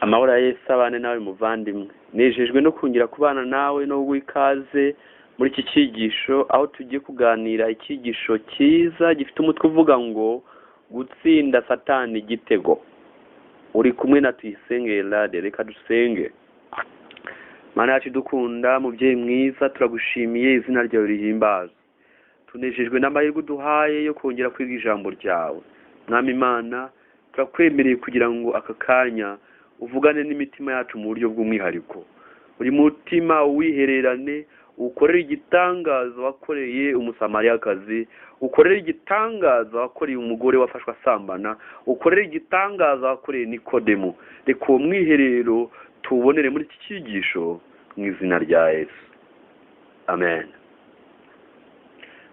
amahoro ya Yesu abane nawe muvandimwe. Nejejwe no kungira kubana nawe no wikaze muri iki cyigisho, aho tugiye kuganira icyigisho cyiza gifite umutwe uvuga ngo gutsinda Satani igitego. Uri kumwe na Tuyisenge Eulade, reka dusenge. Mana yacu dukunda, mubyeyi mwiza, turagushimiye, izina ryawe rihimbazwe. Tunejejwe n'amahirwe uduhaye yo kongera kwiga ijambo ryawe. Mwami Imana, turakwemereye kugira ngo aka kanya uvugane n'imitima yacu mu buryo bw'umwihariko. Uri mutima uwihererane, ukorera igitangaza wakoreye umusamariyakazi, ukorera igitangaza wakoreye umugore wafashwe asambana, ukorera igitangaza wakoreye Nikodemu. Reka uwo mwiherero tubonere muri iki cyigisho mu izina rya Yesu, amen.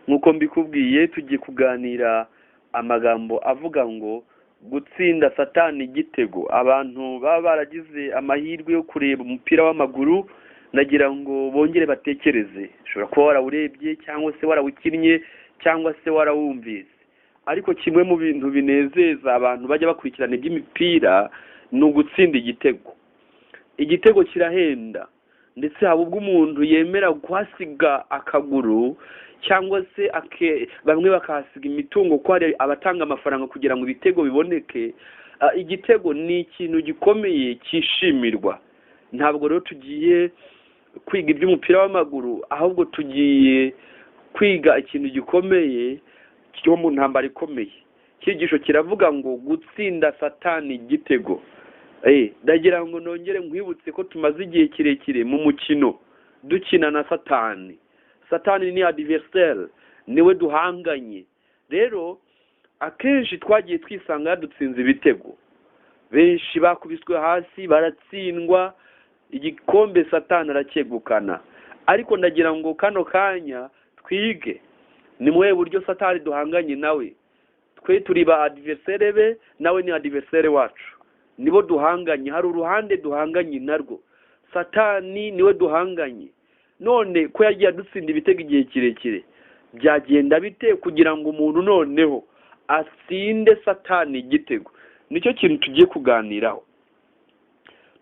Nk'uko mbikubwiye, tugiye kuganira amagambo avuga ngo gutsinda Satani igitego. Abantu baba baragize amahirwe yo kureba umupira w'amaguru, nagira ngo bongere batekereze. Ushobora kuba warawurebye cyangwa se warawukinnye cyangwa se warawumvise, ariko kimwe mu bintu binezeza abantu bajya bakurikirana iby'imipira ni ugutsinda igitego. Igitego kirahenda, ndetse haba ubwo umuntu yemera guhasiga akaguru cyangwa se bamwe bakahasiga imitungo ko hari abatanga amafaranga kugira ngo ibitego biboneke. Igitego ni ikintu gikomeye cyishimirwa. Ntabwo rero tugiye kwiga iby'umupira w'amaguru, ahubwo tugiye kwiga ikintu gikomeye cyo mu ntambara ikomeye. Icyigisho kiravuga ngo gutsinda Satani igitego. Ndagira ngo nongere nkwibutse ko tumaze igihe kirekire mu mukino dukina na Satani. Satani ni adversaire, niwe duhanganye. Rero akenshi twagiye twisanga yadutsinze ibitego. Benshi bakubiswe hasi, baratsindwa, igikombe Satani aracyegukana. Ariko ndagira ngo kano kanya twige ni muhe buryo Satani duhanganye nawe. Twe turi ba adversaire be, nawe ni adversaire wacu. Nibo duhanganye, hari uruhande duhanganye narwo. Satani niwe duhanganye. None ko yagiye adutsinda ibitego igihe kirekire, byagenda bite kugira ngo umuntu noneho atsinde Satani igitego? Nicyo kintu tugiye kuganiraho.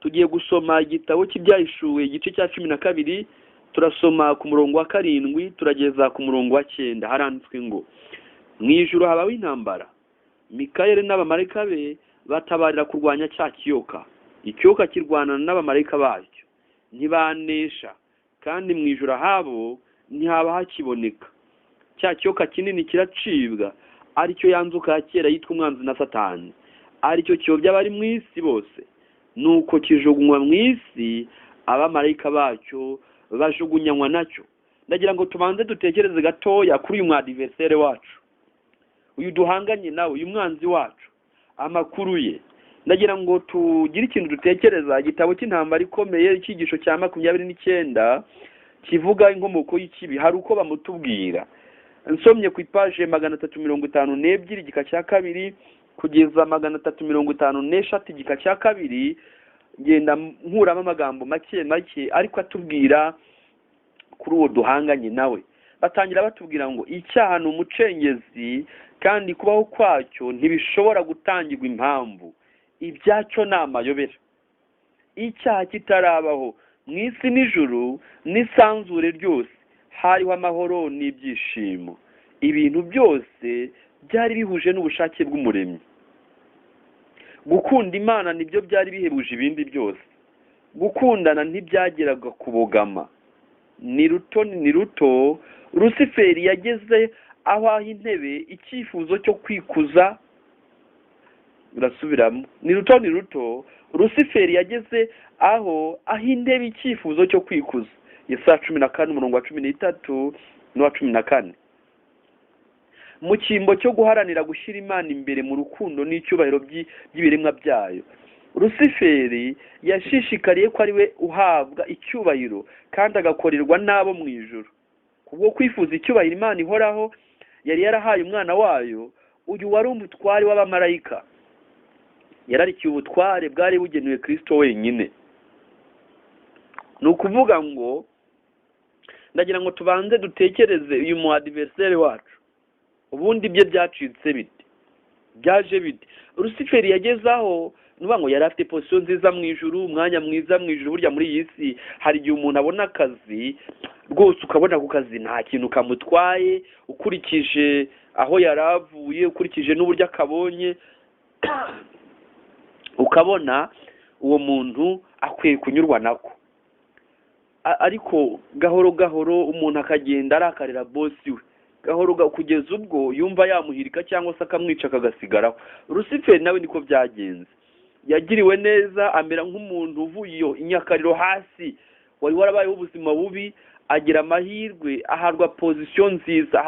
Tugiye gusoma igitabo cy'ibyahishuwe igice cya 12, turasoma ku murongo wa 7 turageza ku murongo wa 9. Haranditswe ngo mu ijuru habaho intambara, Mikayeli n'abamarayika be batabarira kurwanya cya kiyoka. Ikiyoka kirwana n'abamarayika bacyo, ntibanesha, kandi mu ijuru habo ntihaba hakiboneka. Cya kiyoka kinini kiracibwa, aricyo yanzuka ya kera yitwa umwanzi na Satani, aricyo kiyobya abari mu isi bose. Nuko kijugunywa mu isi, abamarayika bacyo bajugunyanywa nacyo. Ndagira ngo tubanze dutekereze gatoya kuri uyu mwadversaire wacu, uyu duhanganye nawe, uyu mwanzi wacu, amakuru ye. Ndagira ngo tugire ikintu dutekereza. Igitabo cy'intambara ikomeye, icyigisho cya 29 kivuga inkomoko y'ikibi, hari uko bamutubwira. Nsomye ku ipaje 352 igika cya 2 kugeza 353 igika cya 2, ngenda nkuramo amagambo make make ariko atubwira kuri uwo duhanganye nawe. Batangira batubwira ngo icyaha ni umucengezi, kandi kubaho kwacyo ntibishobora gutangirwa impamvu. Ibyacyo ni amayobera. Icyaha kitarabaho, mu isi n'ijuru n'isanzure ryose hariho amahoro n'ibyishimo. Ibintu byose byari bihuje n'ubushake bw'umuremyi. Gukunda Imana nibyo byari bihebuje ibindi byose. Gukundana ntibyageraga kubogama. Ni ruto Rusiferi yageze aho aho intebe icyifuzo cyo kwikuza. Urasubiramo. Ni ruto Rusiferi yageze aho intebe icyifuzo cyo kwikuza. Yesaya 14 umurongo wa 13 n'uwa 14. Mu cyimbo cyo guharanira gushyira Imana imbere mu rukundo n'icyubahiro by'ibiremwa byayo, Rusiferi yashishikariye ko ari we uhabwa icyubahiro kandi agakorerwa n'abo mu ijuru. Kubwo kwifuza icyubahiro Imana ihoraho yari yarahaye umwana wayo, uyu wari umutware w'abamarayika. Yararikiye ubutware bwari bugenewe Kristo wenyine. Ni ukuvuga ngo ndagira ngo tubanze dutekereze uyu mu adversaire wacu. Ubundi bye byacitse bite? Byaje bite? Rusiferi yagezaho nuvuga ngo yari afite position nziza mu ijuru, umwanya mwiza mu ijuru. Burya muri iyi si hari igihe umuntu abona akazi rwose ukabona ku kazi nta kintu kamutwaye ukurikije aho yaravuye, ukurikije n'uburyo akabonye ukabona uwo muntu akwiye kunyurwa nako. Ariko gahoro gahoro umuntu akagenda arakarira bosi we, gahoro kugeza ubwo yumva yamuhirika cyangwa se akamwica akagasigaraho. Rusiferi nawe niko byagenze, yagiriwe neza amera nk'umuntu uvuye iyo inyakariro hasi, wari warabayeho ubuzima bubi, agira amahirwe, ahabwa position nziza,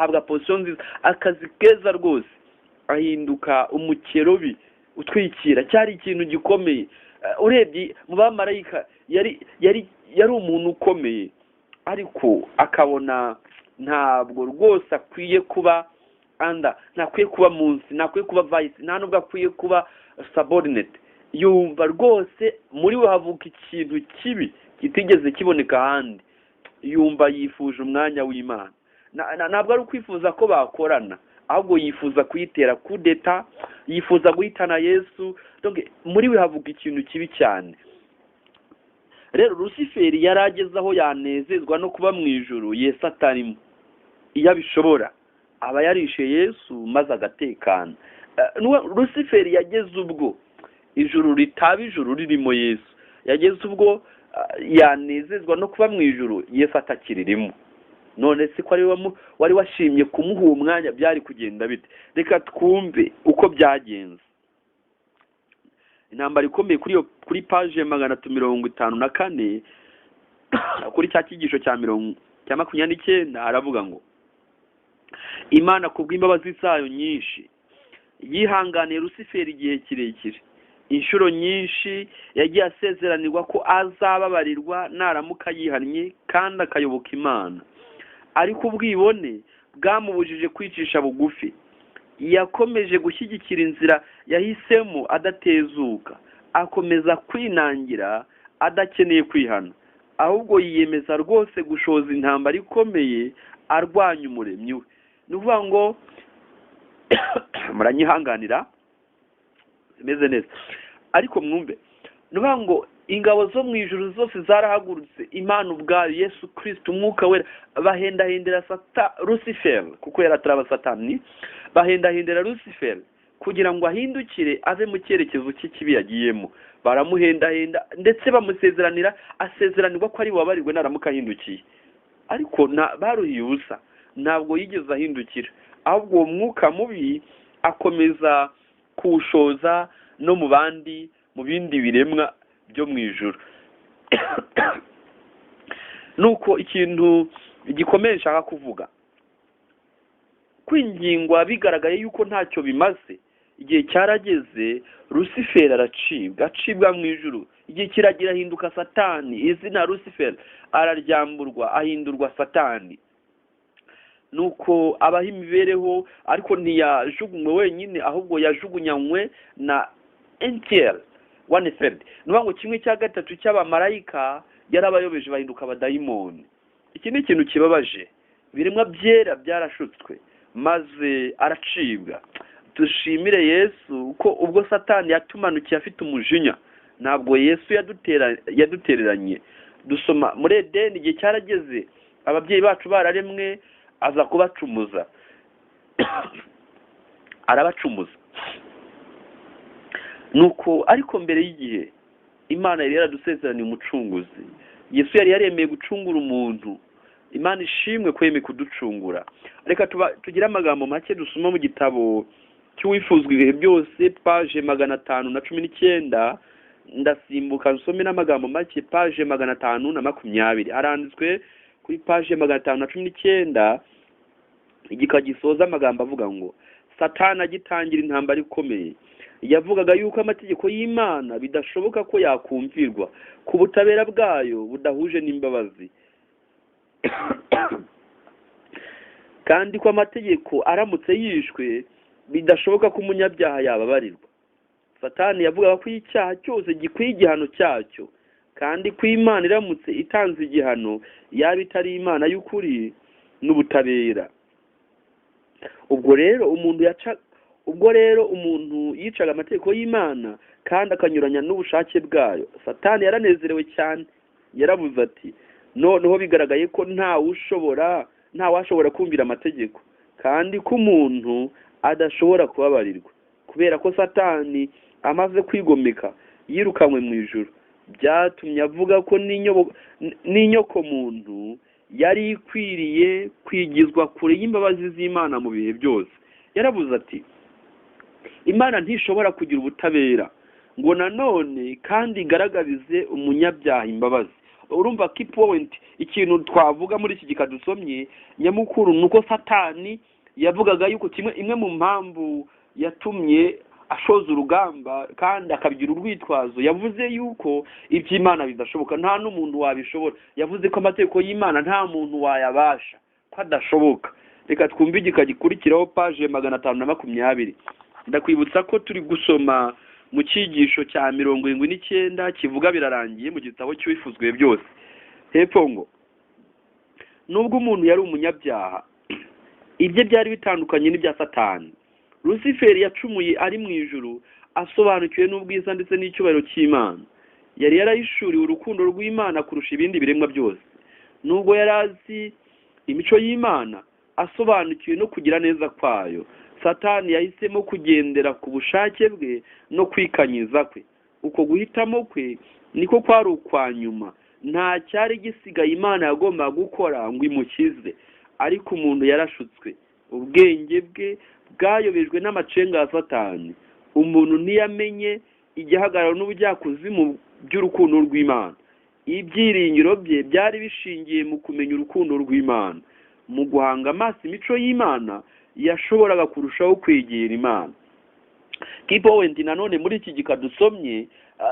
akazi keza rwose, ahinduka umukerubi utwikira. Cyari ikintu gikomeye. Urebye mu bamarayika yari umuntu ukomeye, ariko akabona ntabwo rwose akwiye kuba ntakwiye kuba munsi, ntakwiye kuba vice, nta nubwo akwiye kuba subordinate. Yumva rwose muri we havuka ikintu kibi kitigeze kiboneka ahandi. Yumva yifuje umwanya w'Imana. Ntabwo ari ukwifuza ko bakorana, ahubwo yifuza kuyitera kudeta, yifuza guhitana Yesu. Muri we havuga ikintu kibi cyane. Rero Rusiferi yarageze aho yanezezwa no kuba mu ijuru Yesu atarimo. Iyo abishobora aba yarishe Yesu maze agatekana. Rusiferi yageze ubwo ijuru ritaba ijuru ririmo Yesu. Yageze ubwo yanezezwa no kuba mu ijuru Yesu atakiririmo. None se ko wari washimye kumuha uwo mwanya byari kugenda bite? Reka twumve uko byagenze. Intambara ikomeye kuri page 354 kuri cya kigisho cya 29 aravuga ngo Imana kubw'imbabazi zayo nyinshi yihanganiye Rusiferi igihe kirekire. Inshuro nyinshi yagiye asezeranirwa ko azababarirwa naramuka yihannye kandi akayoboka Imana, ariko ubwibone bwamubujije kwicisha bugufi. Yakomeje gushyigikira inzira yahisemo adatezuka, akomeza kwinangira adakeneye kwihana, ahubwo yiyemeza rwose gushoza intambara ikomeye arwanya umuremyi we. Ni ukuvuga ngo muranyihanganira zimeze neza, ariko mwumve, ni ukuvuga ngo ingabo zo mu ijuru zose zarahagurutse. Imana ubwayo, Yesu Kristo, umwuka wera, bahendahendera Rusiferi, kuko yari ataraba Satani, bahendahendera Rusiferi kugira ngo ahindukire ave mu cyerekezo cy'ikibi yagiyemo. Baramuhendahenda ndetse asezeranirwa ko ari wabarirwe naramuka ahindukiye. Ariko baruhiye ubusa, ntabwo yigeze ahindukira, ahubwo uwo mwuka mubi akomeza kuwushoza no mu bindi biremwa byo mu ijuru. Nuko ikintu gikomeye nshaka kuvuga, kwingingwa bigaragaye yuko ntacyo bimaze, igihe cyarageze Rusiferi acibwa mu ijuru. Igihe kiragira ahinduka Satani, izina Rusiferi araryamburwa ahindurwa Satani. Nuko abaho imibereho, ariko ntiyajugunywe wenyine, ahubwo yajugunyanywe na angel 1/3. Nuvuga ngo 1/3 cy'abamarayika yarabayobeje bahinduka abadayimoni. Iki ni ikintu kibabaje. Biremwa byera byarashutswe maze aracibwa. Dushimire Yesu ko ubwo Satani yatumanukiye afite umujinya, ntabwo Yesu yadutereranye. Dusoma muri Edeni, igihe cyarageze ababyeyi bacu bararemwe, aza kubacumuza arabacumuza. Nuko ariko mbere y'igihe Imana yari yaradusezeraniye umucunguzi. Yesu yari yaremeye gucungura umuntu. Imana ishimwe ko yemeye kuducungura. Reka tugire amagambo make dusoma mu gitabo cy'uwifuzwa ibihe byose, page 519. Ndasimbuka nsome n'amagambo make, page 520. Haranditswe kuri page 519 igika gisoza amagambo avuga ngo Satani agitangira intambara ikomeye yavugaga yuko amategeko y'Imana bidashoboka ko yakumvirwa ku butabera bwayo budahuje n'imbabazi, kandi ko amategeko aramutse yishwe bidashoboka ko umunyabyaha yababarirwa. Satani yavugaga ko icyaha cyose gikwiye igihano cyacyo, kandi ko Imana iramutse itanze igihano yaba itari Imana y'ukuri n'ubutabera. Ubwo rero umuntu yicaga amategeko y'Imana kandi akanyuranya n'ubushake bwayo. Satani yaranezerewe cyane, yaravuze ati noneho bigaragaye ko ntawashobora kumvira amategeko, kandi ko umuntu adashobora kubabarirwa, kubera ko Satani amaze kwigomeka yirukanywe mu ijuru. Byatumye avuga ko n'inyoko muntu yari ikwiriye kwigizwa kure y'imbabazi z'Imana mu bihe byose. Yaravuze ati Imana ntishobora kugira ubutabera ngo nanone kandi igaragarize umunyabyaha imbabazi. Urumva key point, ikintu twavuga muri iki gika dusomye nyamukuru nuko Satani yavugaga yuko imwe mu mpamvu yatumye ashoza urugamba kandi akabigira urwitwazo, yavuze yuko iby'Imana bidashoboka, nta n'umuntu wabishobora. Yavuze ko amategeko y'Imana nta muntu wayabasha, ko adashoboka. Reka twumve igika gikurikiraho page 520. Ndakwibutsa ko turi gusoma mu cyigisho cya 79 kivuga birarangiye mu gitabo cy'uwifuzwe byose. Hepfo ngo nubwo umuntu yari umunyabyaha, ibye byari bitandukanye n'ibya Satani. Luciferi yacumuye ari mu ijuru, asobanukiwe n'ubwiza ndetse n'icyubahiro cy'Imana. Yari yarayishuriwe urukundo rw'Imana kurusha ibindi biremwa byose. Nubwo yari azi imico y'Imana, asobanukiwe no kugira neza kwayo, Satani yahisemo kugendera ku bushake bwe no kwikanyiza kwe. Uko guhitamo kwe niko kwari ukwanyuma. Nta cyari gisigaye Imana yagomba gukora ngo imukize, ariko umuntu yarashutswe. Ubwenge bwe bwayobejwe n'amacenga ya Satani. Umuntu ntiyamenye igihagararo n'ubujyakuzimu by'urukundo rw'Imana. Ibyiringiro bye byari bishingiye mu kumenya urukundo rw'Imana. Mu guhanga amaso imico y'Imana, yashoboraga kurushaho kwegera Imana. Keep point nanone muri iki gika dusomye,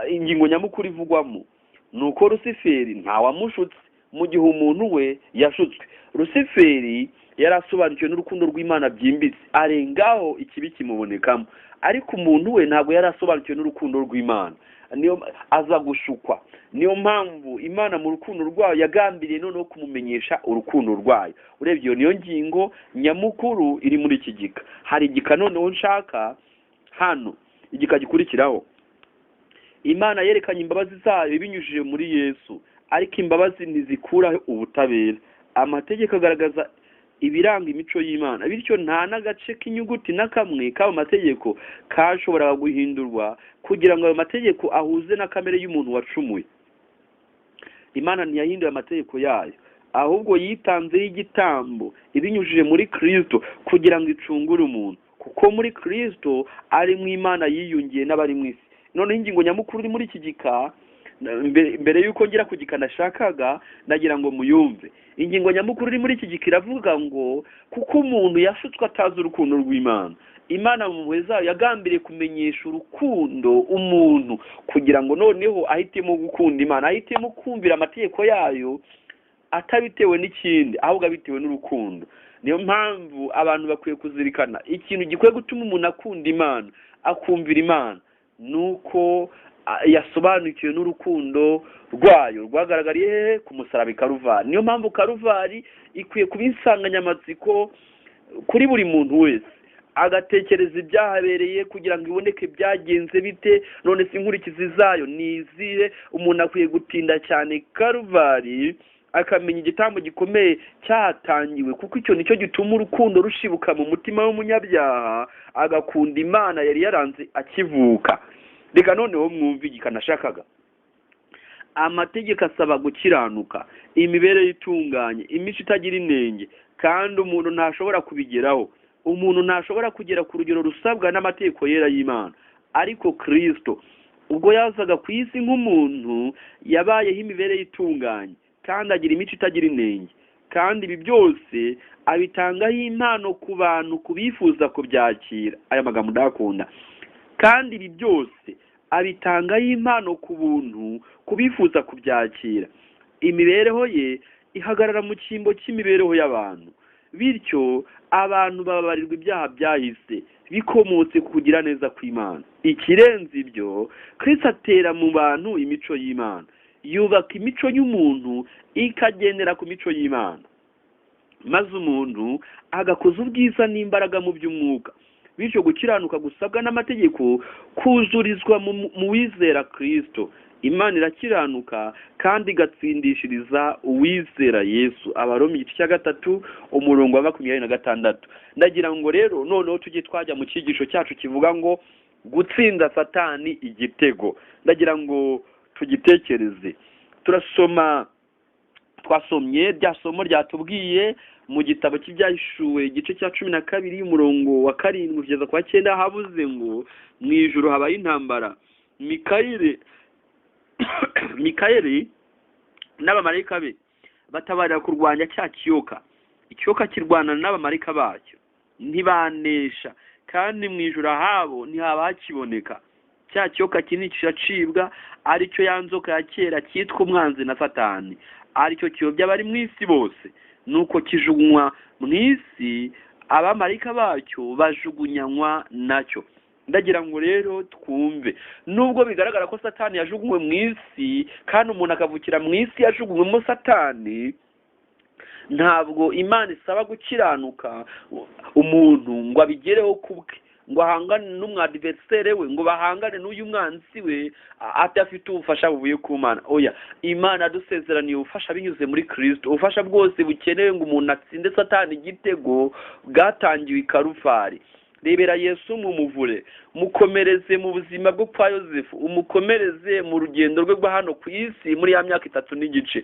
ingingo nyamukuru ivugwamo nuko Luciferi ntawamushutse mu gihe umuntu we yashutswe. Luciferi yarasobanukiwe n'urukundo rw'Imana byimbitse, arengaho ikibi kimubonekamo, ariko umuntu we ntabwo yarasobanukiwe n'urukundo rw'Imana, niyo aza gushukwa. Niyo mpamvu Imana mu rukundo rwayo yagambiriye noneho kumumenyesha urukundo rwayo. Urebye iyo niyo ngingo nyamukuru iri muri iki gika. Hari igika noneho nshaka hano, igika gikurikiraho. Imana yerekanye imbabazi zayo binyujije muri Yesu, ariko imbabazi ntizikuraho ubutabera. Amategeko agaragaza ibiranga imico y'Imana, bityo nta n'agace k'inyuguti na kamwe k'ayo mategeko kashoboraga guhindurwa kugira ngo ayo mategeko ahuze na kamere y'umuntu wacumuye. Imana ntiyahinduye amategeko yayo, ahubwo yitanzeho igitambo ibinyujije muri Kristo kugira ngo icungure umuntu, kuko muri Kristo ari mu Imana yiyungiye n'abari mu isi. None ingingo nyamukuru iri muri iki gika, mbere yuko ngira ku gika nashakaga, nagira ngo muyumve. Ingingo nyamukuru iri muri iki gika iravuga ngo kuko umuntu yashutswe atazi urukundo rw'Imana, Imana mu mpuhwe zayo yagambiriye kumenyesha urukundo umuntu kugira ngo noneho ahitemo gukunda Imana, ahitemo kumvira amategeko yayo, atabitewe n'ikindi ahubwo abitewe n'urukundo. Niyo mpamvu abantu bakwiye kuzirikana ikintu gikwiye gutuma umuntu akunda Imana, akumvira Imana, nuko yasobanukiwe n'urukundo rwayo rwagaragariye ku musaraba Karuvari. Niyo mpamvu Karuvari ikwiye kuba insanganyamatsiko kuri buri muntu wese, agatekereza ibyahabereye kugira ngo iboneke byagenze bite, none se inkurikizi zayo nizihe. Umuntu akwiye gutinda cyane Karuvari, akamenya igitambo gikomeye cyatangiwe, kuko icyo nicyo gituma urukundo rushibuka mu mutima w'umunyabyaha, agakunda Imana yari yaranze akivuka. Reka noneho mwumve igikanashakaga. Amategeko asaba gukiranuka, imibereho itunganye, imico itagira inenge, kandi umuntu ntashobora kubigeraho. Umuntu ntashobora kugera ku rugero rusabwa n'amategeko yera y'Imana, ariko Kristo ubwo yazaga ku isi nk'umuntu yabayeho imibereho itunganye kandi agira imico itagira inenge, kandi ibi byose abitangaho impano ku bantu kubifuza kubyakira. Aya magambo ndakunda. Kandi ibi byose abitangaho impano ku buntu kubifuza kubyakira. Imibereho ye ihagarara mu cyimbo cy'imibereho y'abantu, bityo abantu bababarirwa ibyaha byahise bikomotse ku kugira neza kw'Imana. Ikirenze ibyo, Kristo atera mu bantu imico y'Imana, yubaka imico y'umuntu ikagendera ku mico y'Imana, maze umuntu agakoza ubwiza n'imbaraga mu by'umwuka, bityo gukiranuka gusabwa n'amategeko kuzurizwa mu wizera Kristo. Imana irakiranuka kandi igatsindishiriza uwizera Yesu. Abaroma igice cya 3 umurongo wa 26. Ndagira ngo rero noneho tujye twajya mu cyigisho cyacu kivuga ngo gutsinda Satani igitego. Ndagira ngo tugitekereze. Twasomye rya somo ryatubwiye mu gitabo cy'ibyahishuwe igice cya 12 umurongo wa 7 kugeza kwa 9 havuze ngo mu ijuru habaye intambara. Mikayeli n'abamarayika be batabarira kurwanya cya kiyoka. Ikiyoka kirwana n'abamarayika bacyo ntibanesha, kandi mu ijuru habo ntihaba hakiboneka. Cya kiyoka kinini kiracibwa, aricyo yanzoka ya kera cyitwa umwanzi na Satani, aricyo kiyobya abari mu isi bose. Nuko kijugunywa mu isi, abamarayika bacyo bajugunyanywa nacyo. Ndagira ngo rero twumve, nubwo bigaragara ko Satani yajugunywe mu isi kandi umuntu akavukira mu isi yajugunywemo Satani, ntabwo Imana isaba gukiranuka umuntu ngo abigereho kubwe, ngo ahangane n'umwadversaire we, ngo bahangane n'uyu mwanzi we atafite ubufasha buvuye ku Mana. Oya, Imana dusezeraniye ubufasha binyuze muri Kristo. Ubufasha bwose bukenewe ngo umuntu atsinde Satani igitego bwatangiwe i Karuvali. Rebera Yesu mumuvure, mukomereze mu buzima bwo kwa Yosefu, umukomereze mu rugendo rwe rwa hano ku isi muri ya myaka 3 n'igice.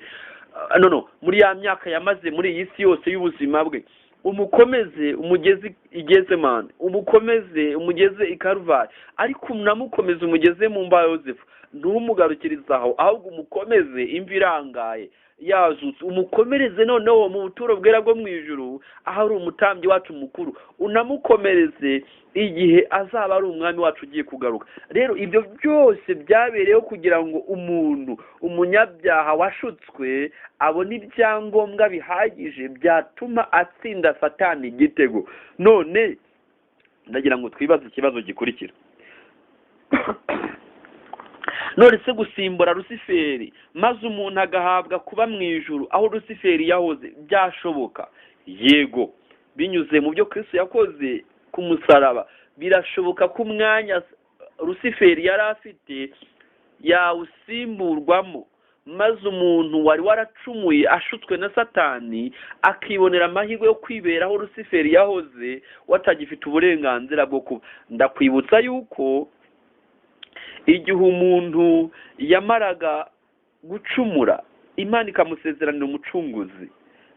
Muri ya myaka yamaze muri iyi si yose y'ubuzima bwe. Umukomeze umugeze igezemane, umukomeze umugeze i Karuvali, ariko unamukomeze umugeze mu mva ya Yosefu. Ntumugarukirizaho, ahubwo umukomeze imvi irangaye yazutse. Umukomereze noneho mu buturo bwera bwo mu ijuru, aho ari umutambyi wacu mukuru. Unamukomereze igihe azaba ari umwami wacu ugiye kugaruka. Rero ibyo byose byabereyeho kugira ngo umunyabyaha washutswe abone ibyangombwa bihagije byatuma atsinda Satani igitego. None ndagira ngo twibaze ikibazo gikurikira. None se gusimbura Rusiferi maze umuntu agahabwa kuba mu ijuru aho Rusiferi yahoze byashoboka? Yego, binyuze mu byo Kristo yakoze ku musaraba birashoboka ko umwanya Rusiferi yari afite yawusimburwamo, maze umuntu wari waracumuye ashutswe na Satani akibonera amahirwe yo kwibera aho Rusiferi yahoze watagifite uburenganzira bwo kuba. Ndakwibutsa yuko igihe umuntu yamaraga gucumura, Imana ikamusezeranira umucunguzi.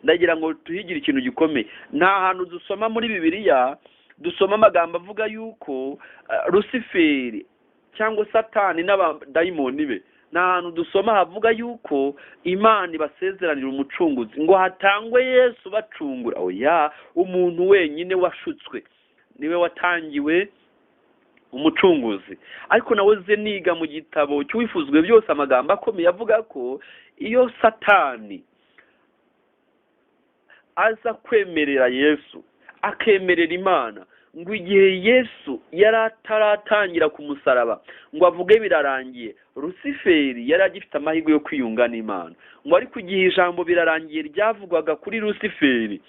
Ndagira ngo tuhigire ikintu gikomeye. Nta hantu dusoma muri Bibiliya dusoma amagambo avuga yuko Rusiferi cyangwa Satani n'abadayimoni be, nta hantu dusoma havuga yuko Imana ibasezeranira umucunguzi ngo hatangwe Yesu bacungura. Oya, umuntu wenyine washutswe niwe watangiwe umucunguzi. Ariko nawe niga mu gitabo cy'uwifuzwe byose amagambo akomeye avuga ko iyo Satani aza kwemerera Yesu, akemerera Imana, ngo igihe Yesu yari ataratangira ku musaraba ngo avuge birarangiye, Rusiferi yari agifite amahirwe yo kwiyunga n'Imana. Ngo ariko igihe ijambo birarangiye ryavugwaga kuri Rusiferi,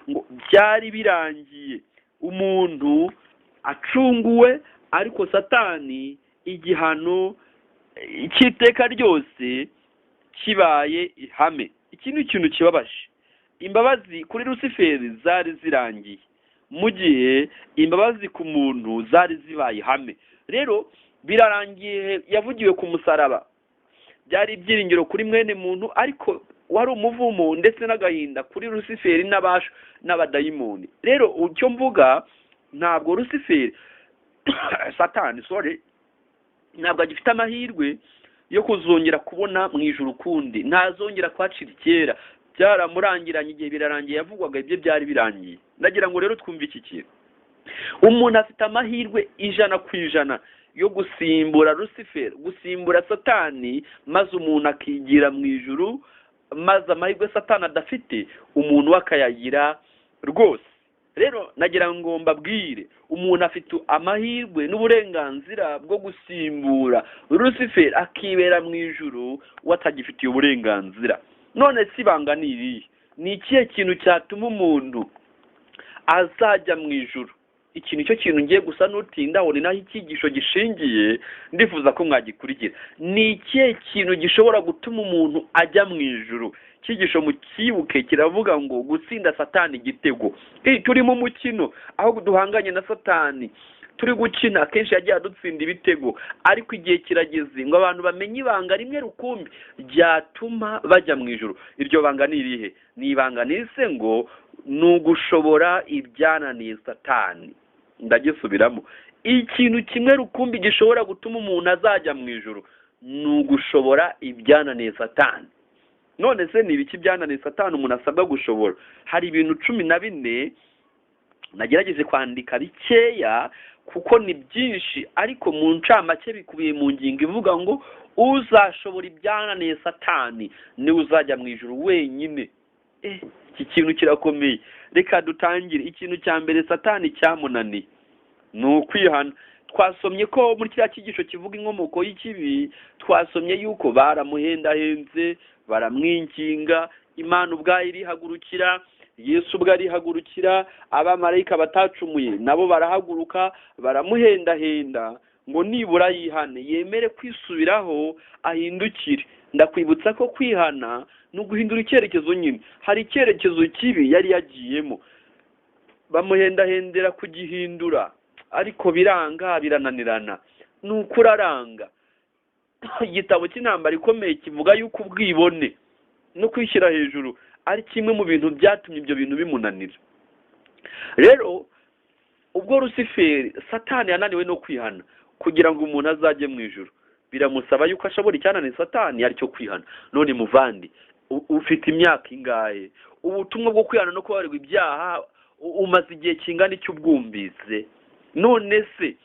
ngo byari birangiye, umuntu acunguwe, ariko Satani igihano cy'iteka ryose kibaye ihame. Iki ni ikintu kibabaje. Imbabazi kuri Rusiferi zari zirangiye, mu gihe imbabazi ku muntu zari zibaye ihame. Rero birarangiye, yavugiwe ku musaraba, byari ibyiringiro kuri mwene muntu, ariko wari umuvumo ndetse n'agahinda kuri Rusiferi n'abadayimoni. Rero icyo mvuga, ntabwo Rusiferi Satani ntabwo agifite amahirwe yo kuzongera kubona mu ijuru kundi. Ntazongera kwacira kera, byaramurangiranye. Igihe birarangiye yavugwaga ibyo byari birangiye. Ndagira ngo rero twumve iki kintu. Umuntu afite amahirwe 100% yo gusimbura Rusiferi, gusimbura Satani, maze umuntu akigira mu ijuru, maze amahirwe Satani adafite umuntu akayagira rwose. Rero nagira ngo mbabwire, umuntu afite amahirwe n'uburenganzira bwo gusimbura Rusiferi akibera mu ijuru watagifitiye uburenganzira. None si ibanga ni irihe? Ni ikihe kintu cyatuma umuntu azajya mu ijuru? iki nicyo kintu ngiye gusa n'utindaho, ni naho icyigisho gishingiye, ndifuza ko mwagikurikira. Ni ikihe kintu gishobora gutuma umuntu ajya mu ijuru? Icyigisho mu cyibuke kiravuga ngo gutsinda satani igitego. Turi mu mukino aho duhanganye na satani, turi gukina, akenshi yagiye adutsinda ibitego, ariko igihe kirageze ngo abantu bamenye ibanga rimwe rukumbi ryatuma bajya mu ijuru. Iryo banga ni irihe? Ni ibanga nise ngo ni ugushobora ibyananiye satani. Ndagisubiramo, ikintu kimwe rukumbi gishobora gutuma umuntu azajya mu ijuru ni ugushobora ibyananiye satani. None se ni ibiki byananiye satani umuntu asabwa gushobora? Hari ibintu 14 nagerageje kwandika bikeya kuko ni byinshi, ariko mu ncamake bikubiye mu ngingo ivuga ngo uzashobora ibyananiye satani niwe uzajya mu ijuru wenyine. Iki kintu kirakomeye. Reka dutangire. Ikintu cya mbere satani cyamunaniye ni ukwihana. Twasomye ko muri kiriya cyigisho kivuga inkomoko y'ikibi, twasomye yuko baramuhendahenze, baramwinginga, Imana ubwayo irihagurukira, Yesu ubwo arihagurukira, abamarayika batacumuye nabo barahaguruka, baramuhendahenda ngo nibura yihane, yemere kwisubiraho, ahindukire. Ndakwibutsa ko kwihana ni uguhindura icyerekezo nyine. Hari icyerekezo kibi yari yagiyemo, bamuhendahendera kugihindura, ariko biranga, birananirana. Ni ukuraranga. Igitabo cy'intambara ikomeye kivuga yuko ubwibone no kwishyira hejuru ari kimwe mu bintu byatumye ibyo bintu bimunanira. Rero ubwo Rusiferi satani yananiwe no kwihana kugira ngo umuntu azajye mu ijuru, biramusaba yuko ashobora icyananiye satani aricyo kwihana. None muvandi, ufite imyaka ingahe? Ubutumwa bwo kwihana no kubabarirwa ibyaha umaze igihe kingana icyo ubwumvise? None se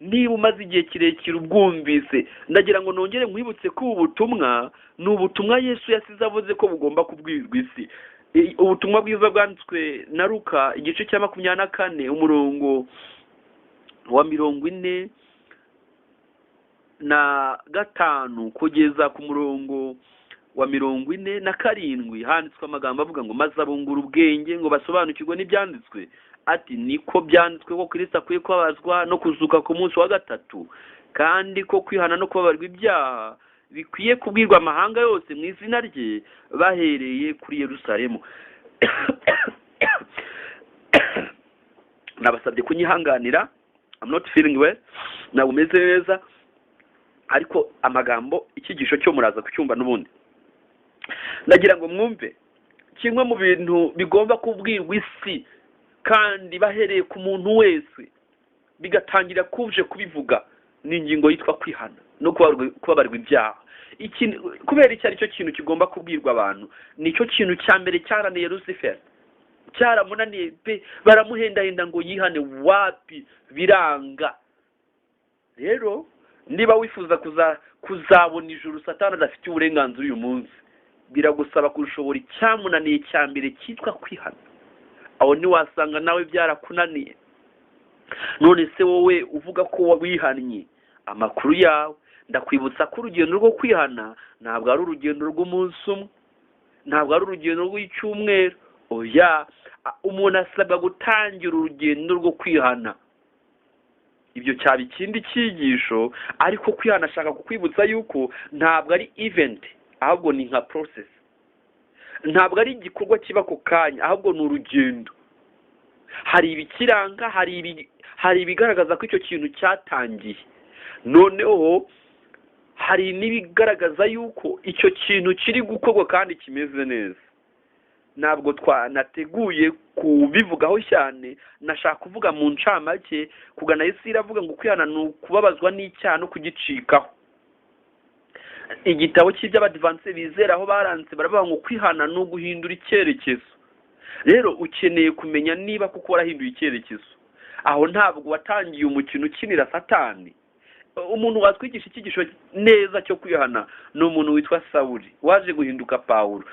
niba umaze igihe kirekire ubwumvise, ndagira ngo nongere nkwibutse ko ubu butumwa ni ubutumwa Yesu yasize avuze ko bugomba kubwirwa isi. Ubutumwa bwiza bwanditswe na Luka igice cya 24 umurongo wa 45 kugeza ku murongo wa 47 handitswe amagambo avuga ngo maze abungura ubwenge ngo basobanukirwe n'ibyanditswe. Ati niko byanditswe ko Kristo akwiye kubabazwa no kuzuka ku munsi wa gatatu, kandi ko kwihana no kubabarirwa ibyaha bikwiye kubwirwa amahanga yose mu izina rye bahereye kuri Yerusalemu. Nabasabye kunyihanganira, I'm not feeling well, ntabwo meze neza, ariko amagambo icyigisho cyo muraza kucyumva n'ubundi. Ndagira ngo mwumve kimwe mu bintu bigomba kubwirwa isi kandi bahereye ku muntu wese, bigatangira kuje kubivuga, ni ingingo yitwa kwihana no kubabarirwa ibyaha. Kubera icyo ari cyo kintu kigomba kubwirwa abantu, nicyo kintu cya mbere cyarananiye Rusiferi, cyaramunaniye pe, baramuhendahenda ngo yihane, wapi, biranga. Rero niba wifuza kuzabona ijuru satani adafite uburenganzira uyu munsi, biragusaba kushobora icyamunaniye cya mbere cyitwa kwihana. Aho ntiwasanga nawe byarakunaniye. None se wowe uvuga ko wihannye, amakuru yawe, ndakwibutsa ko urugendo rwo kwihana ntabwo ari urugendo rw'umunsi umwe, ntabwo ari urugendo rw'icyumweru. Oya, umuntu asabwa gutangira urugendo rwo kwihana. Ibyo cyaba ikindi cyigisho, ariko kwihana ashaka kukwibutsa yuko ntabwo ari event, ahubwo ni nka process. Ntabwo ari igikorwa kiba ku kanya, ahubwo ni urugendo. Hari ibikiranga, hari ibigaragaza ko icyo kintu cyatangiye. Noneho hari n'ibigaragaza yuko icyo kintu kiri gukorwa kandi kimeze neza. Ntabwo twanateguye kubivugaho cyane, nashaka kuvuga mu ncamake, kugana Yesu iravuga ngo kwihana ni ukubabazwa n'icyaha no kugicikaho. Igitabo cy'iby'abadivanse bizera aho baranditse baravuga ngo kwihana ni uguhindura icyerekezo. Rero ukeneye kumenya niba kuko warahinduye icyerekezo. Aho ntabwo watangiye umukino ukinira satani. Umuntu watwigisha icyigisho neza cyo kwihana ni umuntu witwa Sawuli, waje guhinduka Pawulo.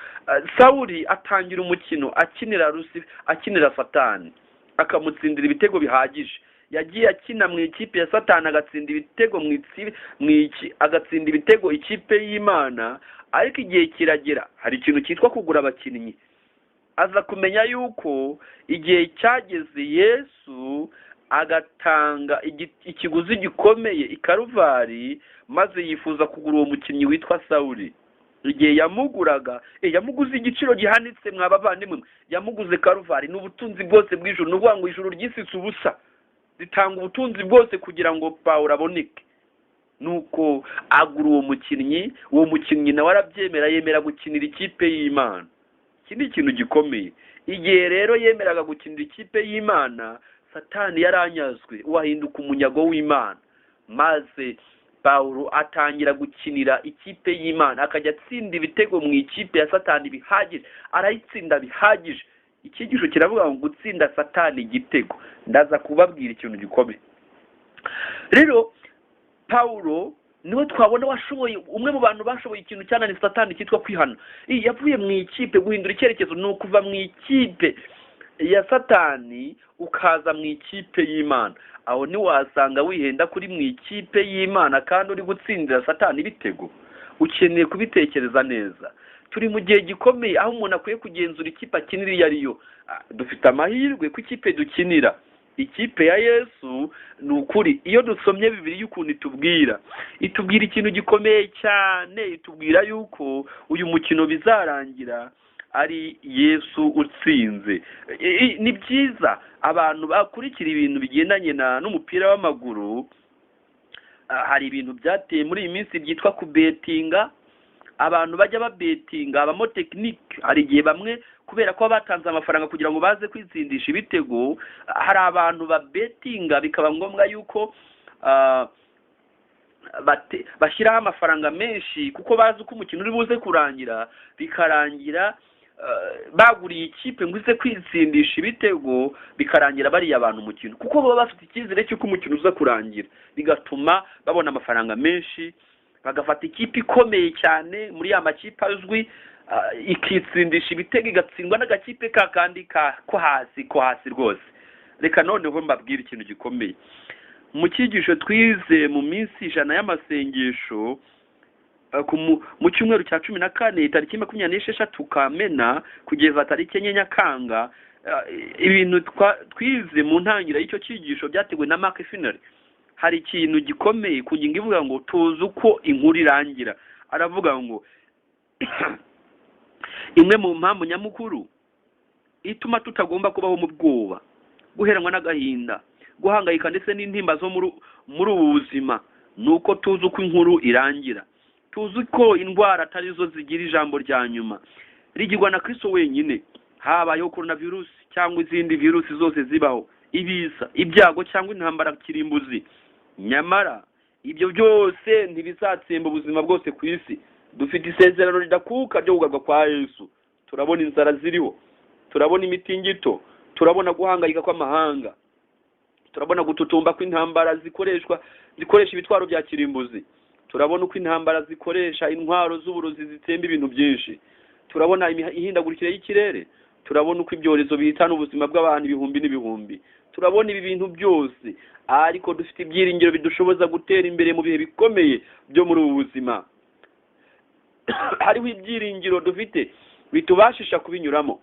Sawuli atangira umukino akinira satani, akamutsindira ibitego bihagije. Yagiye akina mu ikipe ya satani agatsinda ibitego agatsinda ibitego ikipe y'Imana, ariko igihe kiragera hari ikintu cyitwa kugura abakinnyi. Aza kumenya yuko igihe cyageze Yesu agatanga ikiguzi gikomeye ikaruvari, maze yifuza kugura uwo mukinnyi witwa Sawuli. Igihe yamuguraga yamuguze igiciro gihanitse, mwabavandimwe, yamuguze karuvari. N'ubutunzi bwose bw'ijuru, n'uvuga ngo ijuru ryisitse ubusa ritanga ubutunzi bwose kugira ngo Pawulo aboneke. Nuko agura uwo mukinnyi nawe arabyemera, yemera gukinira ikipe y'Imana. Iki ni ikintu gikomeye. Igihe rero yemeraga gukinira ikipe y'Imana, Satani yaranyazwe, wahinduka umunyago w'Imana, maze Pawulo atangira gukinira ikipe y'Imana, akajya atsinda ibitego mu ikipe ya Satani bihagije, arayitsinda bihagije. Icyigisho kiravuga ngo gutsinda Satani igitego. Ndaza kubabwira ikintu gikomeye. Rero Pawulo niwe twabona washoboye, umwe mu bantu bashoboye ikintu cyananiye Satani cyitwa kwihana. Yavuye mu ikipe, guhindura icyerekezo, ni ukuva mu ikipe ya Satani ukaza mu ikipe y'Imana. Aho ntiwasanga wihenda kuri mu ikipe y'Imana kandi uri gutsindira Satani ibitego. Ukeneye kubitekereza neza. Turi mu gihe gikomeye aho umuntu akwiye kugenzura ikipe akinira iyo ariyo. Dufite amahirwe ku ikipe dukinira, ikipe ya Yesu. Ni ukuri iyo dusomye Bibiliya y'ukuntu itubwira ikintu gikomeye cyane. Itubwira yuko uyu mukino bizarangira ari Yesu utsinze. Ni byiza abantu bakurikira ibintu bigendanye n'umupira w'amaguru. Hari ibintu byateye muri iyi minsi byitwa kubetinga. Abantu bajya babetinga, abamo tekinike. Hari igihe bamwe kubera ko batanze amafaranga kugira ngo baze kwitsindisha ibitego, hari abantu babetinga bikaba ngombwa yuko bashyiraho amafaranga menshi kuko bazi ko umukino uri buze kurangira, bikarangira baguriye ikipe ngo ize kwitsindisha ibitego, bikarangira bariya abantu umukino kuko baba bafite icyizere cy'uko umukino uza kurangira, bigatuma babona amafaranga menshi, bagafata ikipe ikomeye cyane muri ya makipe azwi, ikitsindisha ibitego, igatsindwa n'agakipe kandi ko hasi rwose. Reka noneho mbabwire ikintu gikomeye. Mu cyigisho twize mu minsi 100 y'amasengesho, mu cyumweru cya 14 tariki 26 Kamena kugeza tariki 9 Nyakanga, ibintu twize mu ntangiriro y'icyo cyigisho byateguwe na Mark Finnery. Hari ikintu gikomeye ku ngingo ivuga ngo tuzi uko inkuru irangira. Aravuga ngo imwe mu mpamvu nyamukuru ituma tutagomba kubaho mu bwoba, guheranwa n'agahinda, guhangayika ndetse n'intimba zo muri ubu buzima, nuko tuzi uko inkuru irangira. Tuzi ko indwara atari zo zigira ijambo rya nyuma, rigirwa na Kristo wenyine. Habayeho coronavirus cyangwa izindi virusi zose zibaho, ibiza, ibyago cyangwa intambara kirimbuzi, nyamara ibyo byose ntibizatsemba ubuzima bwose ku isi. Dufite isezerano ridakuka ryo kugarwa kwa Yesu. Turabona inzara ziriho, turabona imitingito, turabona guhangayika kw'amahanga, turabona gututumba kw'intambara zikoresha ibitwaro bya kirimbuzi, turabona uko intambara zikoresha intwaro z'uburozi zitsemba ibintu byinshi, turabona ihindagurikire y'ikirere, turabona uko ibyorezo bihitana ubuzima bw'abantu ibihumbi n'ibihumbi. Turabona ibi bintu byose, ariko dufite ibyiringiro bidushoboza gutera imbere mu bihe bikomeye byo muri ubu buzima. Hariho ibyiringiro dufite bitubashisha kubinyuramo.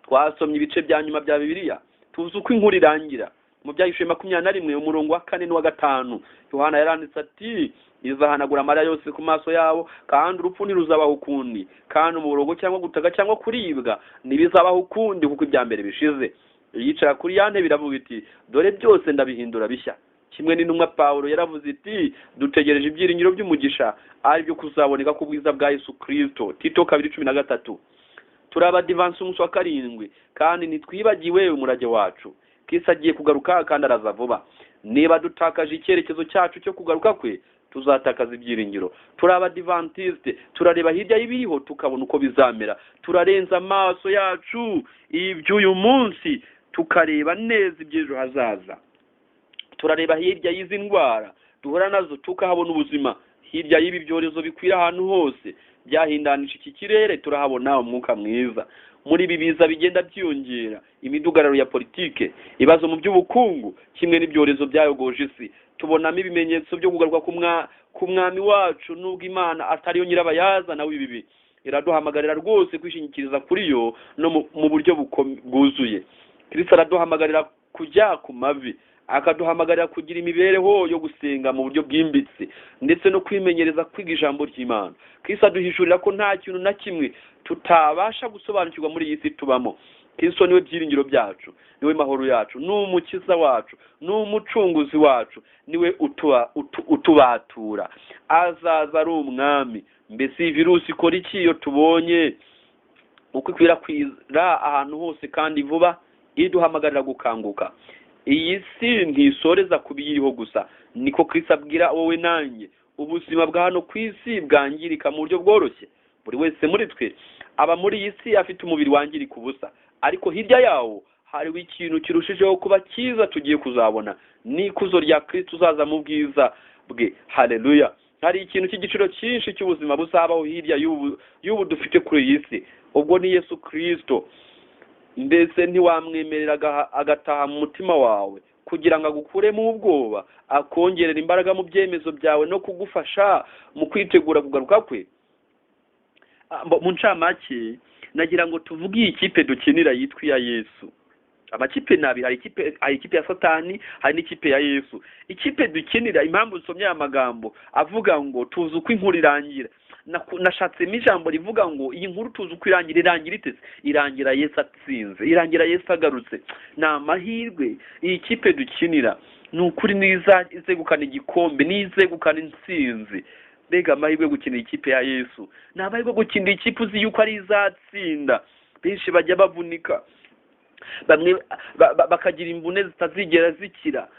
Twasomye ibice bya nyuma bya Bibiliya, tuzi uko inkuru irangira. Mu byahishuye 21 umurongo wa 4 n'uwa 5, Yohana yaranditse ati, izahanagura amarira yose ku maso yabo, kandi urupfu ntiruzabaho ukundi, kandi umuborogo cyangwa gutaga cyangwa kuribwa ntibizabaho ukundi kuko ibya mbere bishize. Yicara kuri yane biravuga iti, dore byose ndabihindura bishya. Kimwe n'intumwa Pawulo yaravuze iti, dutegereje ibyiringiro by'umugisha, ari byo kuzaboneka ku bwiza bwa Yesu Kristo. Tito 2:13. Turaba divansi umunsi wa 7, kandi nitwibagiwe umurage wacu. Kristo agiye kugaruka kandi araza vuba. Niba dutakaje icyerekezo cyacu cyo kugaruka kwe, tuzatakaza ibyiringiro. Turaba Adventiste, turareba hirya y'ibiriho tukabona uko bizamera. Turarenza amaso yacu iby'uyu munsi tukareba neza iby'ejo hazaza. Turareba hirya y'izi ndwara duhora nazo tukahabona ubuzima. Hirya y'ibi byorezo bikwira ahantu hose byahindanisha iki kirere, turahabona umwuka mwiza. Muri ibi biza bigenda byiyongera, imidugararo ya politike, ibibazo mu by'ubukungu, kimwe n'ibyorezo byayogoje isi, tubonamo ibimenyetso byo kugaruka ku mwami wacu. Nubwo Imana atari yo nyirabayazana w'ibibi, iraduhamagarira rwose kwishingikiriza kuri yo no mu buryo bwuzuye. Kristo araduhamagarira kujya ku mavi, akaduhamagarira kugira imibereho yo gusenga mu buryo bwimbitse ndetse no kwimenyereza kwiga ijambo ry'Imana. Kristo aduhishurira ko nta kintu na kimwe tutabasha gusobanukirwa muri iyi si tubamo. Kristo niwe byiringiro byacu, niwe mahoro yacu, n'umukiza wacu, n'umucunguzi wacu, niwe utubatura. Azaza ari umwami. Mbese virusi ikora iki iyo tubonye uko ikwirakwira ahantu hose kandi vuba, iduhamagarira gukanguka? Iyi si ntisoreza kubiyiriho gusa, niko Kristo abwira wowe nanjye. Ubuzima bwa hano ku isi bwangirika mu buryo bworoshye. Buri wese muri twe aba muri iyi si afite umubiri wangirika ubusa, ariko hirya yawo hariho ikintu kirushijeho kuba cyiza tugiye kuzabona, ni ikuzo rya Kristo uzaza mu bwiza bwe. Haleluya! Hari ikintu cy'igiciro cyinshi cy'ubuzima buzabaho hirya y'ubu dufite kuri iyi si. Ubwo ni Yesu Kristo. Mbese ntiwamwemerera agataha mu mutima wawe kugira ngo agukuremo ubwoba, akongerera imbaraga mu byemezo byawe no kugufasha mu kwitegura kugaruka kwe? Mu ncamake nagira ngo tuvuge iyi kipe dukinira yitwa iya Yesu. Amakipe nabi, hari ikipe ya Satani, hari n'ikipe ya Yesu. Ikipe dukinira, impamvu nsomye aya magambo avuga ngo tuzi uko inkuru irangira, nashatsemo ijambo rivuga ngo iyi nkuru tuzi uko irangira itese. Irangira Yesu atsinze, irangira Yesu agarutse. Ni amahirwe iyi kipe dukinira, ni ukuri nizegukana igikombe, nizegukana intsinzi. Mbega amahirwe gukina ikipe ya Yesu, ni amahirwe gukina ikipe uzi yuko ari izatsinda. Benshi bajya bavunika, bamwe bakagira imvune zitazigera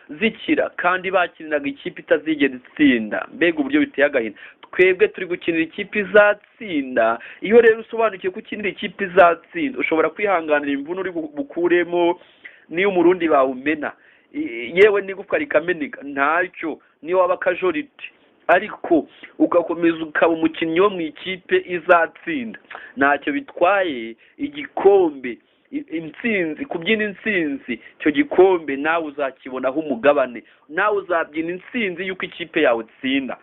zikira kandi bakiniraga ikipe itazigera itsinda. Mbega uburyo biteye agahinda. Twebwe turi gukinira ikipe izatsinda. Iyo rero usobanukiye ko ukinira ikipe izatsinda, ushobora kwihanganira imvune uri bukuremo niyo umurundi bawumena, yewe n'igufwa rikameneka ntacyo, niyo waba kajoriti, ariko ugakomeza ukaba umukinnyi wo mu ikipe izatsinda, ntacyo bitwaye. Igikombe, intsinzi, kubyina intsinzi, icyo gikombe nawe uzakibonaho umugabane, nawe uzabyina intsinzi yuko ikipe yawe itsinda.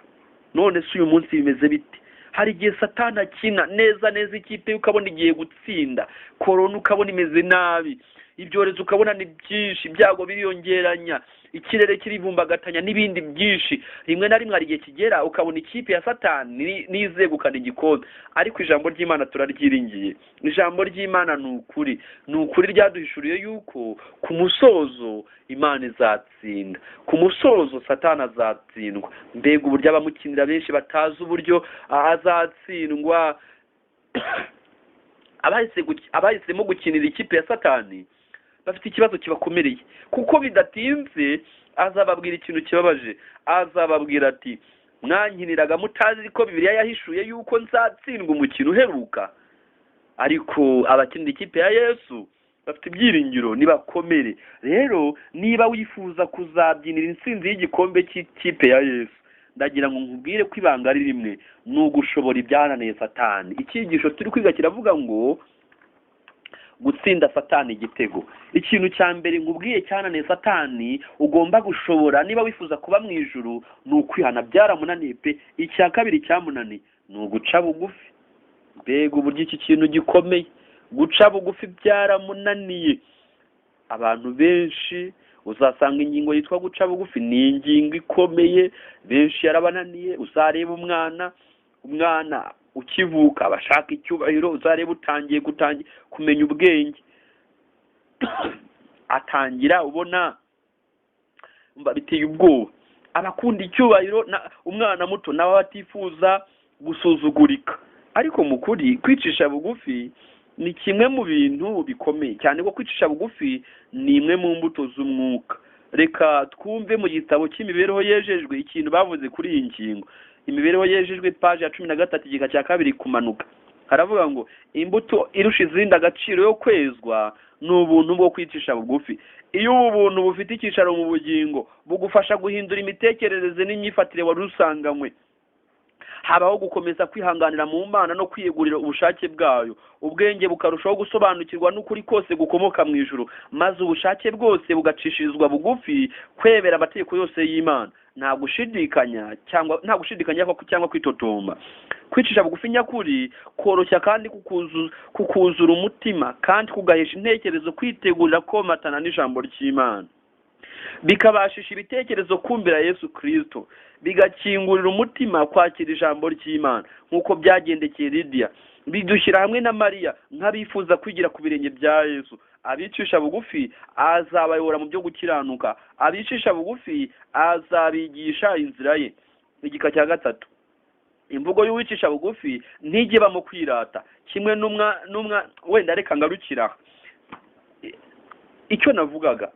None se uyu munsi bimeze bite? Hari igihe Satani akina neza ikipe ukabona igiye gutsinda, korona ukabona imeze nabi, ibyorezo ukabona ni byinshi, ibyago biriyongeranya, ikirere kirivumbagatanya n'ibindi byinshi. Rimwe na rimwe hari igihe kigera ukabona ikipe ya Satani nizegukana igikombe, ariko ijambo ry'Imana turaryiringiye. Ijambo ry'Imana ni ukuri ryaduhishuriye yuko ku musozo Imana izatsinda, ku musozo Satani azatsindwa. Mbega uburyo abamukinira benshi batazi uburyo azatsindwa. Abahisemo gukinira ikipe ya Satani bafite ikibazo kibakomereye, kuko bidatinze azababwira ikintu kibabaje. Azababwira ati, mwankiniraga mutazi ko Bibiliya yahishuye yuko nzatsindwa umukino uheruka. Ariko abakinira ikipe ya Yesu bafite ibyiringiro, nibakomere. Rero niba wifuza kuzabyinira intsinzi y'igikombe cy'ikipe ya Yesu, ndagira ngo nkubwire ko ibanga ari rimwe, ni ugushobora ibyananiye Satani. Icyigisho turi kwiga kiravuga ngo gutsinda Satani igitego. Ikintu cya mbere ngubwiye cyananiye Satani ugomba gushobora niba wifuza kuba mu ijuru, ni ukwihana. Byaramunaniye pe. Icya kabiri cyamunaniye ni uguca bugufi. Mbega uburyo iki kintu gikomeye, guca bugufi byaramunaniye. Abantu benshi uzasanga ingingo yitwa guca bugufi ni ingingo ikomeye, benshi yarabananiye. Uzareba umwana ukivuka bashaka icyubahiro, uzareba utangiye kumenya ubwenge, atangira ubona biteye ubwoba, abakunda icyubahiro. Umwana muto nawe batifuza gusuzugurika. Ariko mu kuri kwicisha bugufi ni kimwe mu bintu bikomeye cyane, ko kwicisha bugufi ni imwe mu mbuto z'umwuka. Reka twumve mu gitabo cy'imibereho yejejwe ikintu bavuze kuri iyi ngingo. Imibereho yejejwe paji ya 13 igika cya 2 kumanuka. Haravuga ngo imbuto irusha izindi agaciro yo kwezwa ni ubuntu bwo kwicisha bugufi. Iyo ubu buntu bufite icyicaro mu bugingo, bugufasha guhindura imitekerereze n'imyifatire wari usanganywe. habaho gukomeza kwihanganira mu Mana no kwiyegurira ubushake bwayo. Ubwenge bukarushaho gusobanukirwa n'ukuri kose gukomoka mu ijuru, maze ubushake bwose bugacishirizwa bugufi kwemera amategeko yose y'Imana, nta gushidikanya cyangwa kwitotomba. Kwicisha bugufi nyakuri koroshya kandi kukuzura umutima kandi kugahesha intekerezo kwitegurira komatana n'ijambo ry'Imana, bikabashisha ibitekerezo kumvira Yesu Kristo, bigakingurira umutima kwakira ijambo ry'Imana nk'uko byagendekeye Lidiya. Bidushyira hamwe na Mariya nk'abifuza kwigira ku birenge bya Yesu. Abicisha bugufi azabayobora mu byo gukiranuka, abicisha bugufi azabigisha inzira ye. Igika cya gatatu, imvugo y'uwicisha bugufi ntijye bamo kwirata, kimwe n'umwa wenda reka ngarukira icyo navugaga.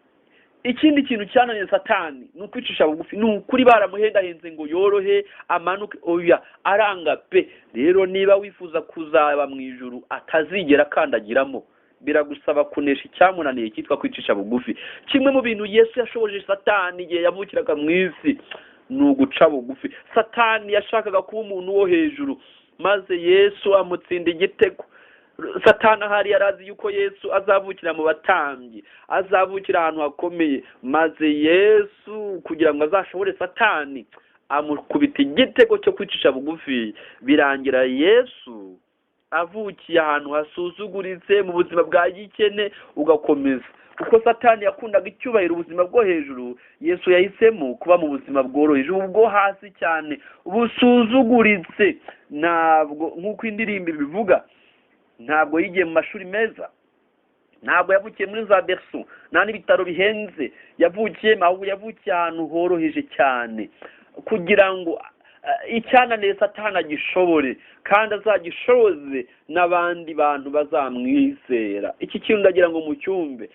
Ikindi kintu cyananiye Satani ni ukwicisha bugufi. Ni ukuri baramuhendahenze ngo yorohe amanuke, oya aranga pe. Rero niba wifuza kuzaba mu ijuru atazigera kandagiramo, biragusaba kunesha icyamunaniye cyitwa kwicisha bugufi. Kimwe mu bintu Yesu yashoboje Satani igihe yavukiraga mu isi ni uguca bugufi. Satani yashakaga kuba umuntu wo hejuru, maze Yesu amutsinda igitego. Satani ahari yarazi yuko Yesu azavukira mu batambyi, azavukira ahantu hakomeye, maze Yesu kugira ngo azashobore Satani amukubita igitego cyo kwicisha bugufi. Birangira Yesu avukiye ahantu hasuzuguritse mu buzima bwa gikene ugakomeza. Kuko Satani yakundaga icyubahiro ubuzima bwo hejuru, Yesu yahisemo kuba mu buzima bworoheje, ubwo hasi cyane busuzuguritse. Ntabwo nk'uko indirimbo bivuga, ntabwo yigiye mu mashuri meza, ntabwo yavukiye muri za berceau, nta n'ibitaro bihenze yavukiye, ahubwo yavukiye ahantu horoheje cyane kugira ngo icyananiye Satani agishobore kandi azagishoboze n'abandi bantu bazamwizera. Iki kintu ndagira ngo mucyumve.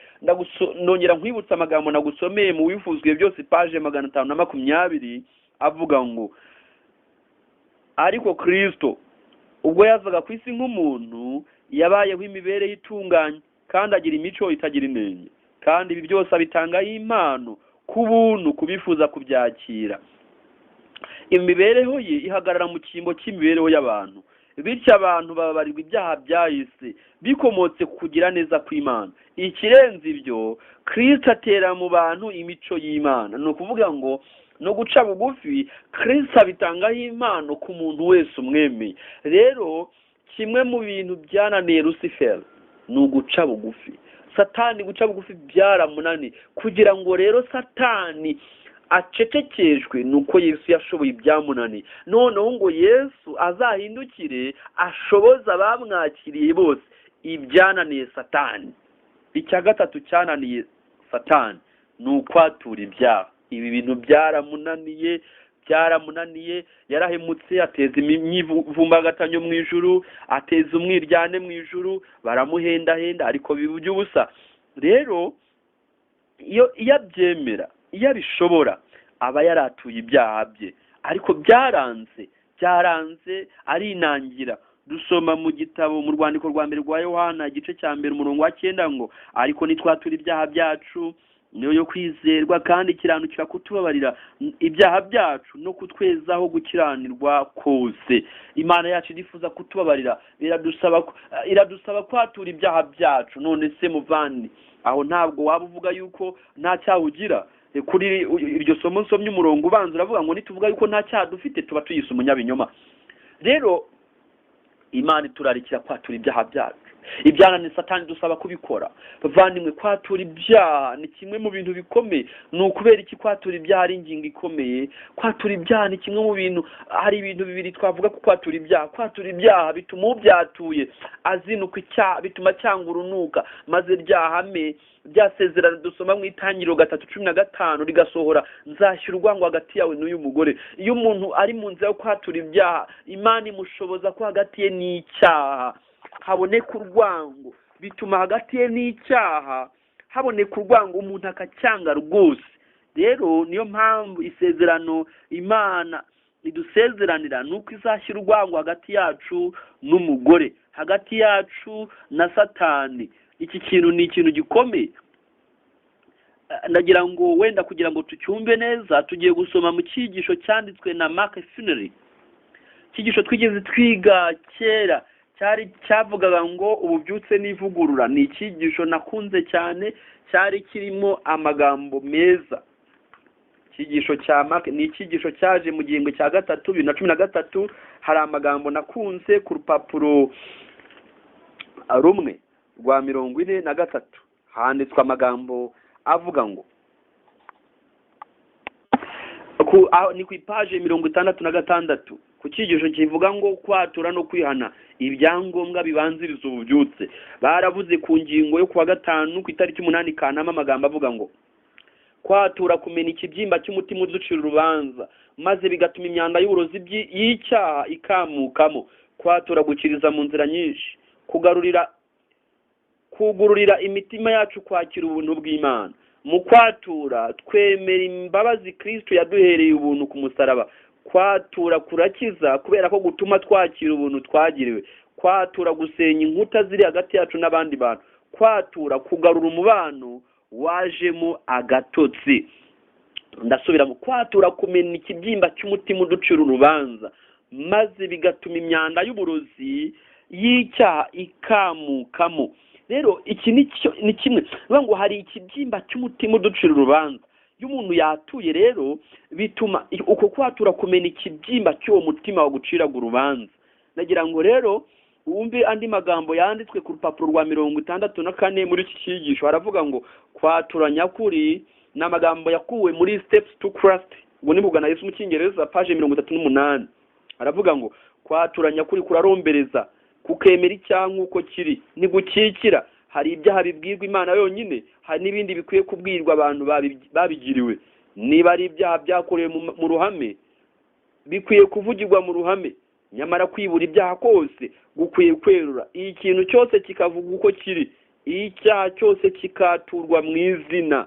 Ndongera nkwibutsa amagambo nagusomeye mu wifuzwe byose page 520 avuga ngo ariko Kristo ubwo yazaga ku isi nk'umuntu yabayeho imibereho itunganye kandi agira imico itagira inenge, kandi ibi byose abitangaho impano ku buntu kubifuza kubyakira. Imibereho ye ihagarara mu cyimbo cy'imibereho y'abantu, bityo abantu bababarirwa ibyaha byahise bikomotse ku kugira neza kw'Imana. Ikirenze ibyo, Kristo atera mu bantu imico y'Imana. Ni ukuvuga ngo no guca bugufi Kristo abitangaho impano ku muntu wese umwemeye. Rero kimwe mu bintu byananiye Lucifer ni uguca bugufi. Satani guca bugufi byaramunaniye. Kugira ngo rero Satani acecekeshwe nuko Yesu yashoboye ibyamunaniye. Noneho ngo Yesu azahindukire ashoboza abamwakiriye bose ibyananiye Satani. Icya gatatu cyananiye Satani ni ukwatura ibyaha. Ibi bintu byaramunaniye, yarahemutse, ateza imyivumbagatanyo mu ijuru, ateza umwiryane mu ijuru, baramuhendahenda ariko bibujya ubusa. Rero iyo abyemera, iyo abishobora, aba yaratuye ibyaha bye, ariko byaranze arinangira. Dusoma mu gitabo mu rwandiko rwa mbere rwa Yohana igice cya mbere umurongo wa 9 ngo ariko nitwatura ibyaha byacu niyo yo kwizerwa kandi kiranukira kutubabarira ibyaha byacu no kutwezaho gukiranirwa kose. Imana yacu irifuza kutubabarira, iradusaba kwatura ibyaha byacu. None se muvandi, aho ntabwo waba uvuga yuko nta cyaha ugira? Kuri iryo somo nsomye umurongo ubanza uravuga ngo nituvuga yuko nta cyaha dufite tuba tuyise umunyabinyoma. Rero Imana iturarikira kwatura ibyaha byacu. Ibyananiye Satani dusaba kubikora. Bavandimwe, kwatura ibyaha ni kimwe mu bintu bikomeye. Ni ukubera iki kwatura ibyaha ari ingingo ikomeye? Kwatura ibyaha ni kimwe mu bintu, hari ibintu bibiri twavuga ku kwatura ibyaha. Kwatura ibyaha bituma ubyatuye azinuka icyaha, bituma cyanga urunuka, maze ryahame byasezerano dusoma mu Itangiriro 3:15 rigasohora, nzashyira urwango hagati yawe n'uyu mugore. Iyo umuntu ari mu nzira yo kwatura ibyaha, Imana imushoboza ko hagati ye n'icyaha haboneka urwango, bituma hagati ye n'icyaha haboneka urwango, umuntu akacyanga rwose. Rero niyo mpamvu isezerano Imana idusezeranira nuko izashyira urwango hagati yacu n'umugore, hagati yacu na Satani. Iki kintu ni ikintu gikomeye. Ndagira ngo wenda kugira ngo tucyumve neza tugiye gusoma mu cyigisho cyanditswe na Mark Funery icyigisho twigeze twiga kera cyavugaga ngo ububyutse n'ivugurura. Ni icyigisho nakunze cyane, cyari kirimo amagambo meza. Icyigisho ni icyigisho cyaje mu gihembwe cya gatatu 2013. Hari amagambo nakunze ku rupapuro rumwe rwa 43 handitswe amagambo avuga ngo ni ku ipaje 66 ku cyigisho kivuga ngo kwatura no kwihana ibyangombwa bibanziriza ububyutse. Baravuze ku ngingo yo kuwa gatanu ku itariki 8 Kanama amagambo avuga ngo kwatura kumena ikibyimba cy'umutima uducira urubanza maze bigatuma imyanda y'uburozi y'icyaha ikamukamo. Kwatura gukiriza mu nzira nyinshi, kugururira imitima yacu kwakira ubuntu bw'Imana. Mu kwatura twemera imbabazi Kristo yaduhereye ubuntu ku musaraba. Kwatura kurakiza kubera ko gutuma twakira ubuntu twagiriwe. Kwatura gusenya inkuta ziri hagati yacu n'abandi bantu. Kwatura kugarura umubano wajemo agatotsi. Ndasubira mu kwatura kumena ikibyimba cy'umutima uducira urubanza maze bigatuma imyanda y'uburozi y'icyaha ikamukamo. Rero iki ni kimwe ngo hari ikibyimba cy'umutima uducira urubanza. Iyo umuntu yatuye rero bituma uko kwatura kumena ikibyimba cy'uwo mutima waguciraga urubanza. Nagira ngo rero wumve andi magambo yanditswe ku rupapuro rwa 64 muri iki cyigisho. Haravuga ngo kwatura nyakuri ni amagambo yakuwe muri Steps to Christ, ngo ni bugana Yesu mu Cyongereza page 38. Haravuga ngo kwatura nyakuri kurarombereza, kukemera icyaha nk'uko kiri, ni gukikira. Hari ibyaha bibwirwa Imana yonyine, hari n'ibindi bikwiye kubwirwa abantu babigiriwe. Niba ari ibyaha byakorewe mu ruhame bikwiye kuvugirwa mu ruhame, nyamara kwibura ibyaha kose gukwiye kwerura. Ikintu cyose kikavuga uko kiri, icyaha cyose kikaturwa mu izina.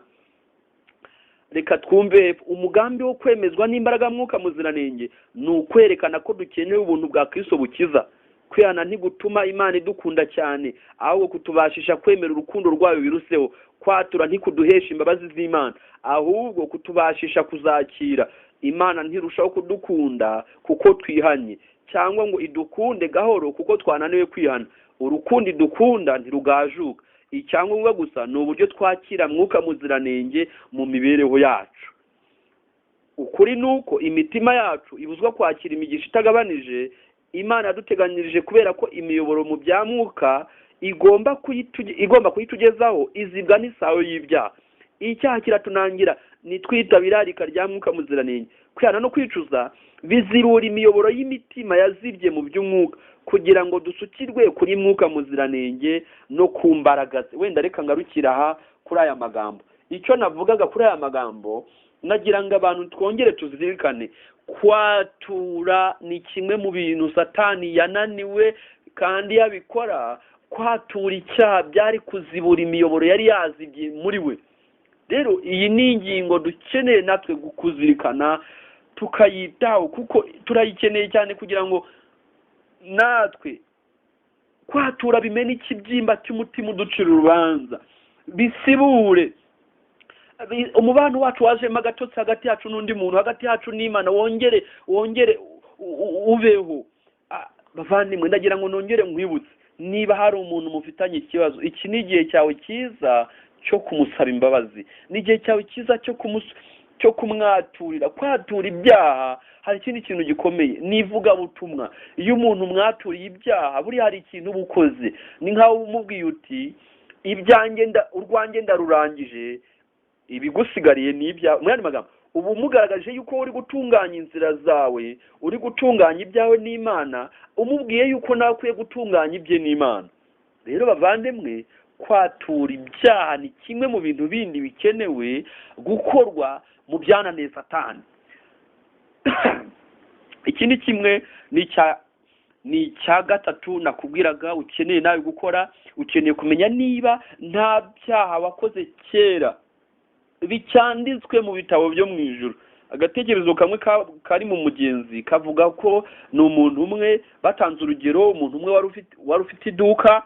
Reka twumve umugambi wo kwemezwa n'imbaraga mwuka muziranenge ni ukwerekana ko dukeneye ubuntu bwa Kristo bukiza. Kwihana ntigutuma Imana idukunda cyane, ahubwo kutubashisha kwemera urukundo rwayo biruseho. Kwatura ntikuduhesha imbabazi z'Imana, ahubwo kutubashisha kuzakira. Imana ntirushaho kudukunda kuko twihanye, cyangwa ngo idukunde gahoro kuko twananiwe kwihana. Urukundo idukunda ntirugajuka. Icyangombwa gusa ni uburyo twakira mwuka muziranenge mu mibereho yacu. Ukuri nuko imitima yacu ibuzwa kwakira imigisha itagabanije Imana yaduteganyirije, kubera ko imiyoboro mu bya mwuka igomba kuyitugezaho izibwa n'isaho y'ibyaha. Icyaha kiratunangira nitwitabira irarika rya mwuka muziranenge. Kwihana no kwicuza bizirura imiyoboro y'imitima yazibye mu by'umwuka kugira ngo dusukirwe kuri mwuka muziranenge no ku mbaraga ze. Wenda reka ngarukira aha kuri aya magambo. Icyo navugaga kuri aya magambo nagira ngo abantu twongere tuzirikane, kwatura ni kimwe mu bintu Satani yananiwe kandi yabikora. Kwatura icyaha byari kuzibura imiyoboro yari yazibye muri we. Rero iyi ni ingingo dukeneye natwe kuzirikana tukayitaho, kuko turayikeneye cyane kugira ngo natwe kwatura bimena ikibyimba cy'umutima uducira urubanza, bisibure umubano wacu wajemo agatotsi hagati yacu n'undi muntu, hagati yacu n'Imana, wongere ubeho. Bavandimwe, ndagira ngo nongere nkwibutse, niba hari umuntu mufitanye ikibazo, iki ni igihe cyawe cyiza cyo kumusaba imbabazi. Ni igihe cyawe cyiza cyo kumwaturira. Kwatura ibyaha hari ikindi kintu gikomeye, nivuga butumwa. Iyo umuntu mwaturiye ibyaha, buri hari ikintu ubukoze. Ni nkaho umubwiye uti urwanjye ndarurangije, ibigusigariye ni ibyawe. Mu yandi magambo, ubu umugaragaje yuko uri gutunganya inzira zawe, uri gutunganya ibyawe n'Imana, umubwiye yuko nawe ukwiye gutunganya ibye n'Imana. Rero bavandimwe, kwatura ibyaha ni kimwe mu bintu bindi bikenewe gukorwa mu byananiye Satani. Ikindi kimwe ni icya gatatu nakubwiraga ukeneye nawe gukora. Ukeneye kumenya niba nta byaha wakoze kera bicyanditswe mu bitabo byo mu ijuru. Agatekerezo kamwe kari mu mugenzi kavuga ko ni umuntu umwe, batanze urugero, umuntu umwe wari ufite iduka,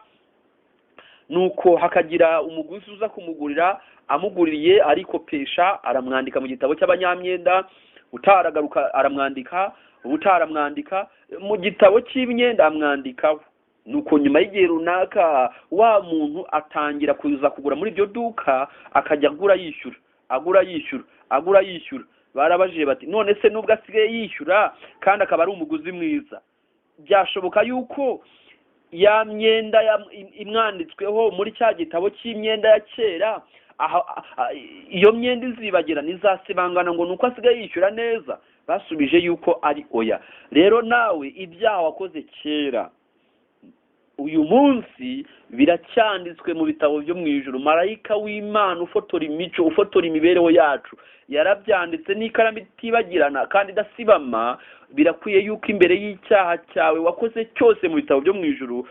nuko hakagira umuguzi uza kumugurira, amuguriye arikopesha, aramwandika mu gitabo cy'abanyamyenda, utaragaruka aramwandika, utaramwandika, mu gitabo cy'imyenda amwandikaho. Nuko nyuma y'igihe runaka wa muntu atangira kuza kugura muri iryo duka, akajya agura yishyura. Barabajije bati none se nubwo asigaye yishyura kandi akaba ari umuguzi mwiza, byashoboka yuko ya myenda imwanditsweho muri cya gitabo cy'imyenda ya kera iyo myenda izibagira ntizasibangana ngo nuko asigaye yishyura neza? Basubije yuko ari oya. Rero nawe ibyaha wakoze kera uyu munsi biracyanditswe mu bitabo byo mu ijuru. Marayika w'Imana ufotora imico, ufotora imibereho yacu, yarabyanditse n'ikaramu itibagirana kandi idasibama. Birakwiye yuko imbere y'icyaha cyawe wakoze cyose mu bitabo byo mu ijuru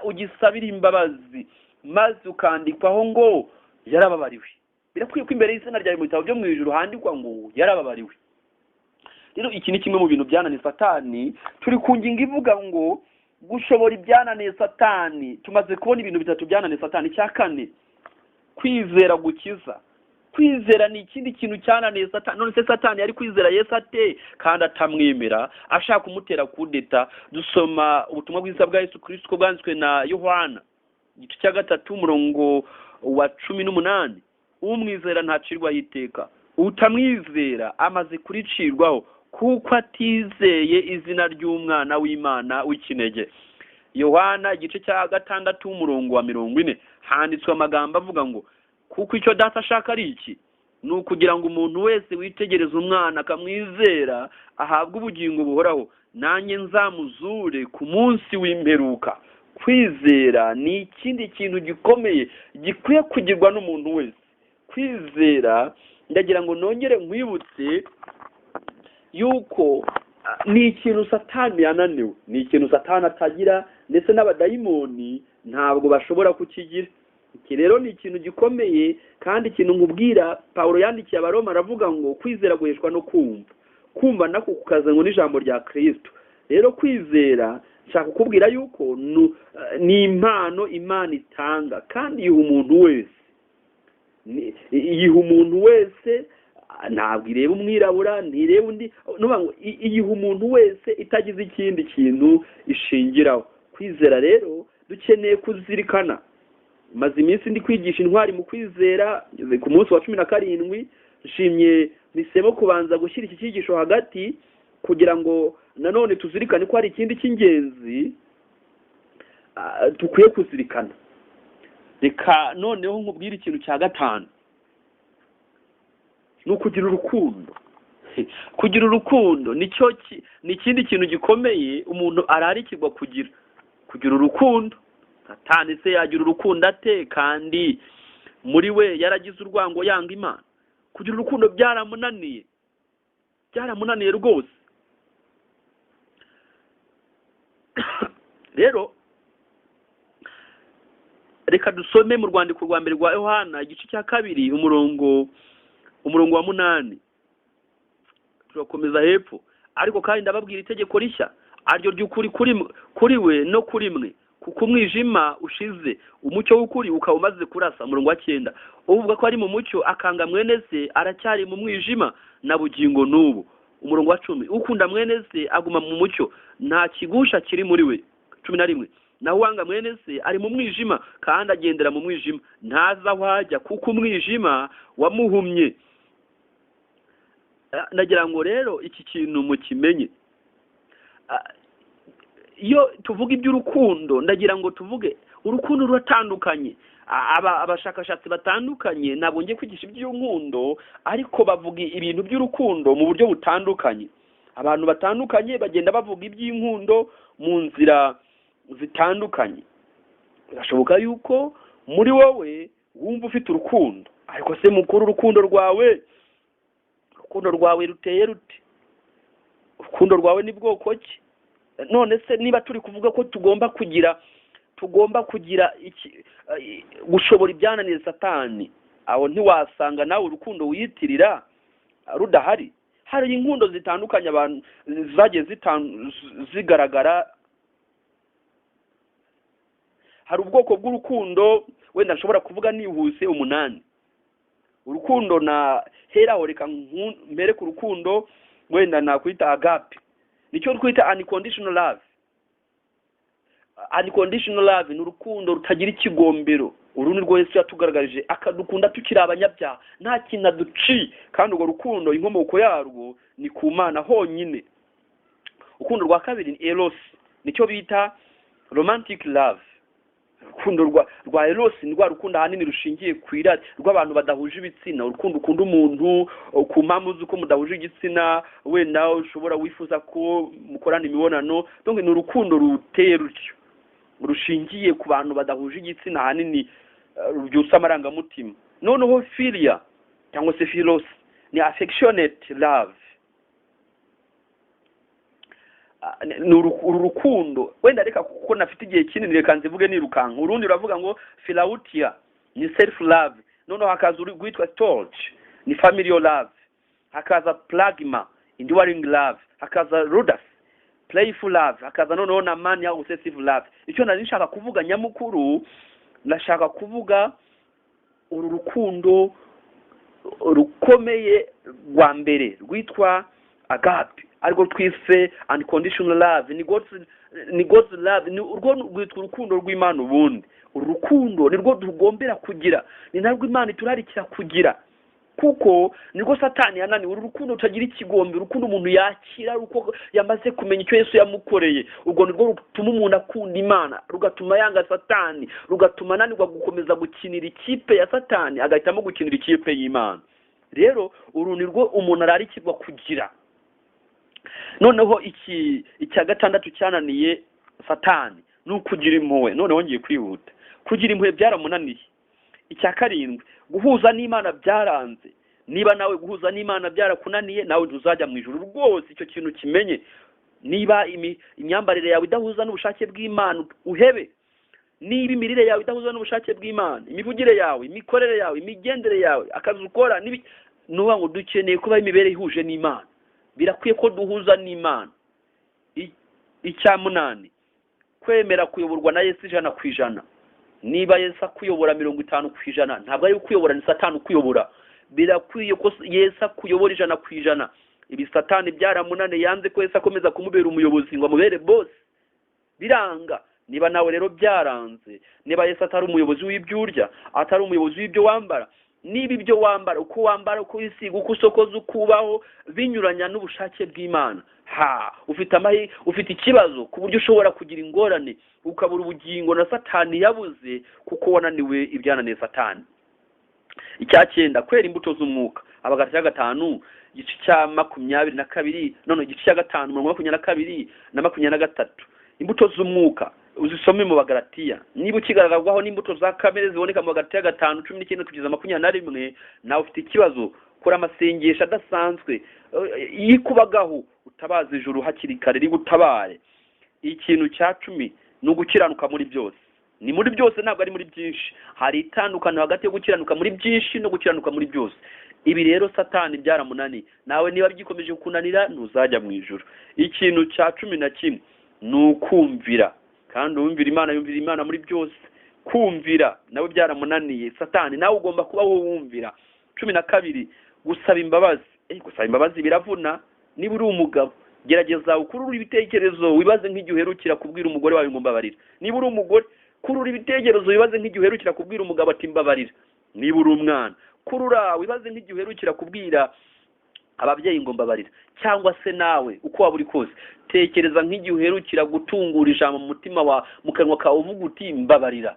ugisabira imbabazi, maze ukandikwaho ngo yarababariwe. Birakwiye ko imbere y'izina ryawe mu bitabo byo mu ijuru handikwa ngo yarababariwe. Rero iki ni kimwe mu bintu byananiye Satani. Turi ku ngingo ivuga ngo gushobora ibyananiye Satani. Tumaze kubona ibintu bitatu byananiye Satani. Icya kane, kwizera gukiza. Kwizera ni ikindi kintu cyananiye Satani. None se Satani yari kwizera Yesu ate kandi atamwemera, ashaka kumutera kudeta? Dusoma ubutumwa bwiza bwa Yesu Kristo ko bwanditswe na Yohana igice cya 3 umurongo wa 18. Umwizera ntacirwaho iteka, utamwizera amaze kuricirwaho kuko atizeye izina ry'umwana w'Imana w'ikinege. Yohana igice cya 6 umurongo wa 40 handitswe amagambo avuga ngo kuko icyo data ashaka ari iki, ni ukugira ngo umuntu wese witegereza umwana akamwizera ahabwe ubugingo buhoraho, nanjye nzamuzure ku munsi w'imperuka. Kwizera ni ikindi kintu gikomeye gikwiye kugirwa n'umuntu wese. Kwizera, ndagira ngo nongere nkwibutse yuko ni ikintu Satani yananiwe, ni ikintu Satani atagira, ndetse n'abadayimoni ntabwo bashobora kukigira. Iki rero ni ikintu gikomeye kandi ikintu nkubwira. Pawulo yandikiye Abaroma aravuga ngo kwizera guheshwa no kumva nako kukazanwa n'ijambo rya Kristo. Rero kwizera, nshaka kukubwira yuko ni impano Imana itanga kandi yiha umuntu wese. Ntabwo ireba umwirabura, ntireba undi, iyiha umuntu wese itagize ikindi kintu ishingiraho. Kwizera rero dukeneye kuzirikana. Maze iminsi ndi kwigisha intwari mu kwizera, ku munsi wa 17 nshimye nisemo kubanza gushyira iki cyigisho hagati kugira ngo nanone tuzirikane ko hari ikindi cy'ingenzi dukwiye kuzirikana. Reka noneho nkubwire ikintu cya 5, ni ukugira urukundo. Kugira urukundo ni ikindi kintu gikomeye umuntu ararikirwa kugira urukundo. Satani se yagira urukundo ate kandi muri we yaragize urwango yanga Imana? Kugira urukundo byaramunaniye rwose. Rero reka dusome mu rwandiko rwa mbere rwa Yohana igice cya 2 umurongo wa 8. Turakomeza hepfo. Ariko kandi ndababwira itegeko rishya, aryo ry'ukuri kuri we no kuri mwe, kuko umwijima ushize umucyo w'ukuri ukaba umaze kurasa. Umurongo wa 9, uvuga ko ari mu mucyo akanga mwene se aracyari mu mwijima na bugingo n'ubu. Umurongo wa 10, ukunda mwene se aguma mu mucyo, nta kigusha kiri muri we. 11, naho wanga mwene se ari mu mwijima kandi agendera mu mwijima, ntaza aho ajya kuko umwijima wamuhumye. Nagira ngo rero iki kintu mukimenye. Iyo tuvuga iby'urukundo, ndagira ngo tuvuge urukundo ruratandukanye. Abashakashatsi batandukanye ntabwo ngiye kwigisha iby'urukundo, ariko bavuga ibintu by'urukundo mu buryo butandukanye. Abantu batandukanye bagenda bavuga iby'inkundo mu nzira zitandukanye. Birashoboka yuko muri wowe wumva ufite urukundo, ariko se mukuru urukundo rwawe ruteye rute? Urukundo rwawe ni bwoko ki? None se niba turi kuvuga ko tugomba kugira gushobora ibyananiye Satani, aho ntiwasanga nawe urukundo wiyitirira rudahari. Hari inkundo zitandukanye abantu zagiye zigaragara. Hari ubwoko bw'urukundo wenda nshobora kuvuga nihuse 8. Urukundo na heraho, reka mbere ku rukundo wenda nakwita agape. nicyo twita unconditional love. Unconditional love ni urukundo rutagira ikigombero. Uru ni rwo Yesu yatugaragarije, akadukunda tukiri abanyabyaha, nta kintu aduci, kandi urwo rukundo inkomoko yarwo ni ku Mana honyine. Urukundo rwa kabiri ni eros, nicyo bita romantic love. Urukundo rwa eros ni rwa rukundo ahanini rushingiye ku irari rw'abantu badahuje ibitsina. Urukundo ukunda umuntu ku mpamvu z'uko mudahuje igitsina, wenda ushobora wifuza ko mukorana imibonano. Donc ni urukundo ruteye rutyo, rushingiye ku bantu badahuje igitsina, ahanini rubyutsa amarangamutima. Noneho philia cyangwa se philos ni affectionate love. Ni urukundo, wenda reka kuko nafite igihe kinini reka nzivuge nirukanka. Urundi ruravuga ngo philautia ni self love. Noneho hakaza urwitwa storge ni familial love. Hakaza plagma enduring love. Hakaza rudus playful love. Hakaza noneho na mania obsessive love. Icyo nari nshaka kuvuga nyamukuru, nashaka kuvuga uru rukundo rukomeye rwa mbere rwitwa agape, ariko twise unconditional love. Ni God's love. Ni urwo rwitwa urukundo rw'Imana. Ubundi uru rukundo ni rwo tugombera kugira, ni narwo Imana iturarikira kugira, kuko nirwo Satani yananiwe. Uru rukundo rutagira ikigombe, urukundo umuntu yakira uko yamaze kumenya icyo Yesu yamukoreye. Ubwo nirwo rutuma umuntu akunda Imana, rugatuma yanga Satani, rugatuma ananirwa gukomeza gukinira ikipe ya Satani, agahitamo gukinira ikipe y'Imana. Rero uru nirwo umuntu ararikirwa kugira. Noneho icya gatandatu cyananiye Satani ni ukugira impuhwe. Noneho ngiye kwihuta. Kugira impuhwe byaramunaniye. Icya karindwi, guhuza n'Imana byaranze. Niba nawe guhuza n'Imana byarakunaniye, nawe uzajya mu ijuru rwose. Icyo kintu kimenye. Niba imyambarire yawe idahuza n'ubushake bw'Imana, uhebe. Niba imirire yawe idahuza n'ubushake bw'Imana, imivugire yawe, imikorere yawe, imigendere yawe, akazi ukora, nuba ngo dukeneye kuba imibere ihuje n'Imana. Birakwiye ko duhuza n'Imana. Icya munani, kwemera kuyoborwa na Yesu 100%. Niba Yesu akuyobora 50%, ntabwo ari ukuyobora, ni Satani ukuyobora. Birakwiye ko Yesu akuyobora 100%. Ibi Satani byaramunane, yanze ko Yesu akomeza kumubera umuyobozi ngo amubere boss, biranga. Niba nawe rero byaranze, niba Yesu atari umuyobozi w'ibyurya, atari umuyobozi w'ibyo wambara, niba ibyo wambara, uko wambara, uko wisiga, uko usokoza, ukubaho binyuranya n'ubushake bw'Imana, ufite ikibazo ku buryo ushobora kugira ingorane, ukabura ubugingo na Satani yabuze kuko wananiwe ibyananiye Satani. Icya 9, kwera imbuto z'umwuka. Abagalatiya 5 igice cya 22, none igice cya 5 22 na 23. Imbuto z'umwuka uzisome mu Bagalatiya. Niba ukigaragazwaho n'imbuto za kamere ziboneka mu Bagalatiya 5:19 kugeza 21, nawe ufite ikibazo. Kora amasengesho adasanzwe yikubagaho, utabaza ijuru hakiri kare rigutabare. Ikintu cya 10 ni ugukiranuka muri byose. Ni muri byose, ntabwo ari muri byinshi. Hari itandukano hagati yo gukiranuka muri byinshi no gukiranuka muri byose. Ibi rero Satani byaramunani, nawe niba byikomeje kunanira ntuzajya mu ijuru. Ikintu cya 11 ni ukumvira, kandi wumvira Imana, yumvira Imana muri byose. Kumvira nawe byaramunaniye Satani, nawe ugomba kubaho wumvira. 12, gusaba imbabazi. Gusaba imbabazi biravuna. Niba uri umugabo, gerageza ukurura ibitekerezo, wibaze nk'igihe uherukira kubwira umugore wawe ngo mbabarira. Niba uri umugore, kurura ibitekerezo, wibaze nk'igihe uherukira kubwira umugabo ati mbabarira. Niba uri umwana, kurura wibaze nk'igihe uherukira kubwira ababyeyi ngo mbabarira. Cyangwa se nawe uko waba uri kose, tekereza nk'igihe uherukira gutungura ijambo mu mutima wa mu kanwa kawe uvuga uti mbabarira.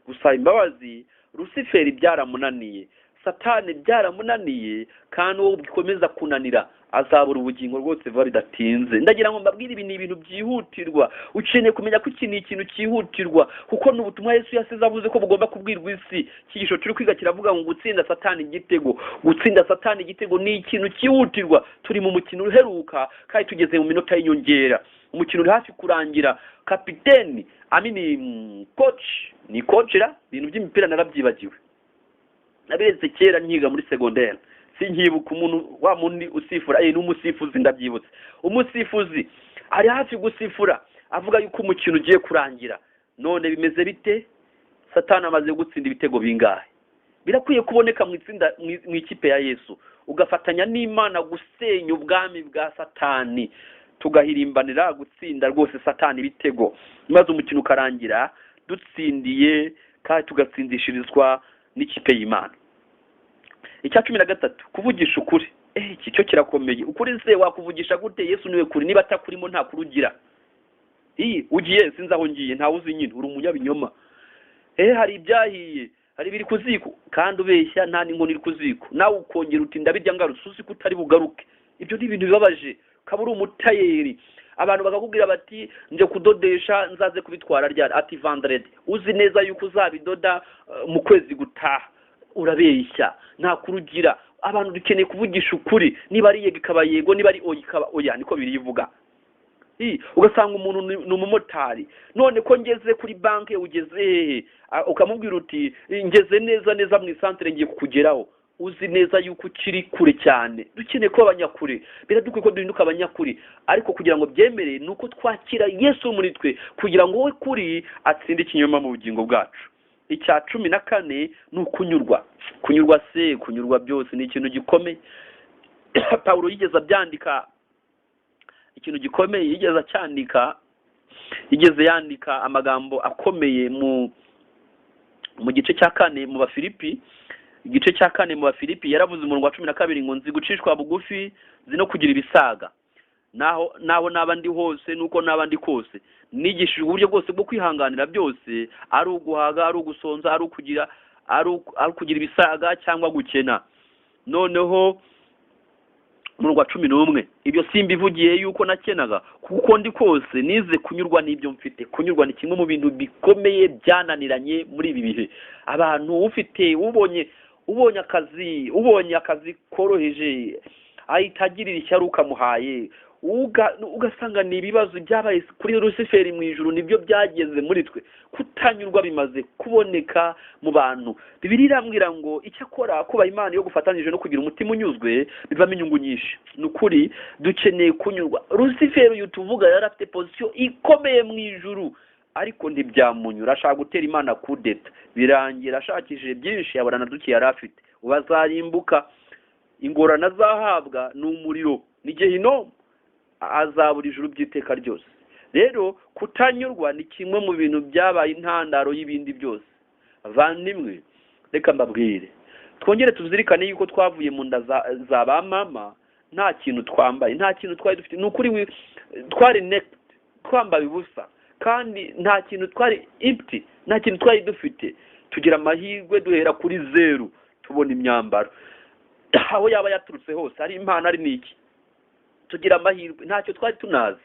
Gusaba imbabazi Rusiferi byaramunaniye, Satani byaramunaniye, kandi uwo bikomeza kunanira azabura ubugingo rwose vuba bidatinze. Ndagira ngo mbabwire ibi ni ibintu byihutirwa. Ukeneye kumenya ko iki ni ikintu cyihutirwa, kuko n'ubutumwa Yesu yasize avuze ko bugomba kubwirwa isi. Ikigisho turi kwiga kiravuga ngo gutsinda Satani igitego. Gutsinda Satani igitego ni ikintu cyihutirwa. Turi mu mukino uheruka, kandi tugeze mu minota y'inyongera. Umukino uri hafi kurangira. Kapiteni coach ibintu by'imipira narabyibagiwe. Nabiretse kera nyiga muri secondaire. Sinkibuka umuntu wa mundi usifura, n'umusifuzi ndabyibutse. Umusifuzi ari hafi gusifura, avuga yuko umukino ugiye kurangira. None bimeze bite? Satani amaze gutsinda ibitego bingahe? Birakwiye kuboneka mu ikipe ya Yesu, ugafatanya n'Imana gusenya ubwami bwa Satani. tugahirimbanira gutsinda rwose satani ibitego, maze umukino ukarangira dutsindiye kandi tugatsindishirizwa n'ikipe y'Imana. Icya 13, kuvugisha ukuri. Iki cyo kirakomeye. Ukuri se wakuvugisha gute? Yesu niwe kuri, niba atakurimo nta kurugira. Ugiye sinzi aho ngiye, ntawe uzi nyine, uri umunyabinyoma. Hari ibyahiye, hari biri kuziko, kandi ubeshya nta n'inkoni iri kuziko, nawe ukongera uti ndabirya ngarutse, uzi ko utari bugaruke. Ibyo ni ibintu bibabaje. Kaburi umutayeri, abantu bakakubwira bati nje kudodesha nzaze kubitwara ryari, ati vendredi, uzi neza yuko uzabidoda mu kwezi gutaha. Urabeshya, nta kurugira. Abantu dukeneye kuvugisha ukuri, niba ari yego ikaba yego, niba ari oya ikaba oya, niko birivuga. Ugasanga umuntu ni umumotari, none ko ngeze kuri banki ugeze hehe, ukamubwira uti ngeze neza mu isantere ngiye kukugeraho, uzi neza yuko ukiri kure cyane. Dukeneye ko abanyakuri, biradukwiye ko duhinduka abanyakuri, ariko kugira ngo byemere nuko twakira Yesu muri twe, kugira ngo we kuri atsinde ikinyoma mu bugingo bwacu. Icya 14 ni ukunyurwa. Kunyurwa byose ni ikintu gikomeye. Paulo yigeze abyandika ikintu gikomeye, yigeze yandika amagambo akomeye mu gice cya 4 mu Bafilipi. Igice cya 4 mu Bafilipi yaravuze umurongo wa 12 ngo nzi gucishwa bugufi, zino kugira ibisaga, naho n'abandi hose nuko n'abandi kose, nigishijwe uburyo bwose bwo kwihanganira byose, ari uguhaga, ari ugusonza, ari kugira ibisaga cyangwa gukena. Noneho umurongo wa 11, ibyo simbivugiye yuko nakenaga, kuko ndi kose nize kunyurwa n'ibyo mfite. Kunyurwa ni kimwe mu bintu bikomeye byananiranye muri ibi bihe. Abantu ufite ubonye akazi koroheje, ahitagirira ishyari ukamuhaye, ugasanga ni ibibazo byabaye kuri Rusiferi mu ijuru, nibyo byageze muri twe. Kutanyurwa bimaze kuboneka mu bantu. Bibiliya irambwira ngo icyakora kuba Imana yo gufatanije no kugira umutima unyuzwe bivamo inyungu nyinshi. Nukuri dukeneye kunyurwa. Rusiferi uyu tuvuga yari afite position ikomeye mu ijuru, ariko ntibyamunyura, ashaka gutera Imana kudeta, birangira ashakishije byinshi yabona na duke yari afite. Ubazarimbuka, ingorane azahabwa n'umuriro, ni gehinomu, azabura ijuru by'iteka ryose. Rero kutanyurwa ni kimwe mu bintu byabaye intandaro y'ibindi byose. Vandimwe, reka mbabwire, twongere tuzirikane yuko twavuye mu nda za ba mama nta kintu twambaye, nta kintu twari dufite. Nukuri twari naked, twambaye ubusa, kandi nta kintu twari empty, nta kintu twari dufite. Tugira amahirwe duhera kuri 0, tubona imyambaro aho yaba yaturutse hose, ari impano ari niki. Tugira amahirwe, ntacyo twari tunazi.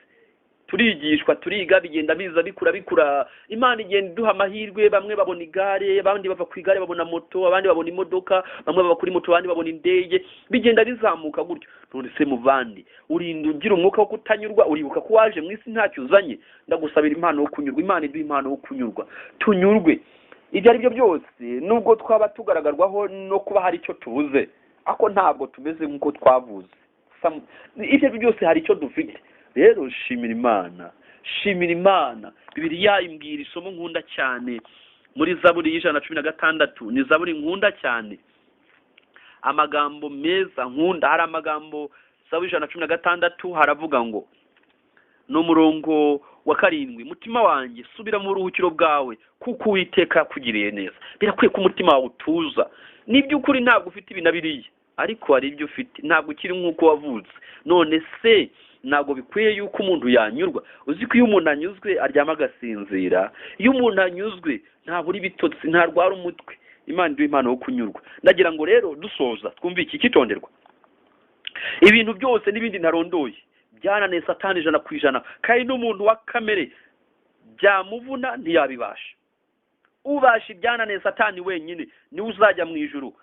Turigishwa, turiga, bigenda biza bikura. Imana igenda duha amahirwe. Bamwe babona igare, abandi bava ku igare babona moto, abandi babona imodoka, bamwe bava kuri moto, abandi babona indege. Bigenda bizamuka gutyo. None se muvandi, urinda ugira umwuka wo kutanyurwa, uribuka ko waje mu isi ntacyo uzanye. Ndagusabira impano yo kunyurwa. Imana iduha impano yo kunyurwa, tunyurwe. Ibyo ari byo byose, nubwo twaba tugaragarwaho no kuba hari icyo tubuze, ako ntabwo tumeze nk'uko twavuze. Ibyo byose hari icyo dufite. Rero shimira Imana. Bibiliya imbwira isomo nkunda cyane muri Zaburi y'116. Ni Zaburi nkunda cyane, amagambo meza nkunda. Hari amagambo Zaburi 116 haravuga ngo, no murongo wa 7, mutima wanjye subira mu ruhukiro bwawe, kuko Uwiteka yakugiriye neza. Birakwiye ko umutima wawe utuza. Niby'ukuri ntabwo ufite ibinabiriye, ariko hari ibyo ufite, ntabwo ukiri nk'uko wavutse. None se ntabwo bikwiye yuko umuntu yanyurwa? Uzi ko iyo umuntu anyuzwe aryama agasinzira, iyo umuntu anyuzwe ntabura ibitotsi, ntarwara umutwe. Imana iduha impano yo kunyurwa. Ndagira ngo rero dusoza twumve iki kitonderwa. Ibintu byose n'ibindi ntarondoye byananiye Satani 100%, kandi n'umuntu wa kamere byamuvuna ntiyabibasha. Ubasha ibyananiye Satani wenyine niwe uzajya mu ijuru.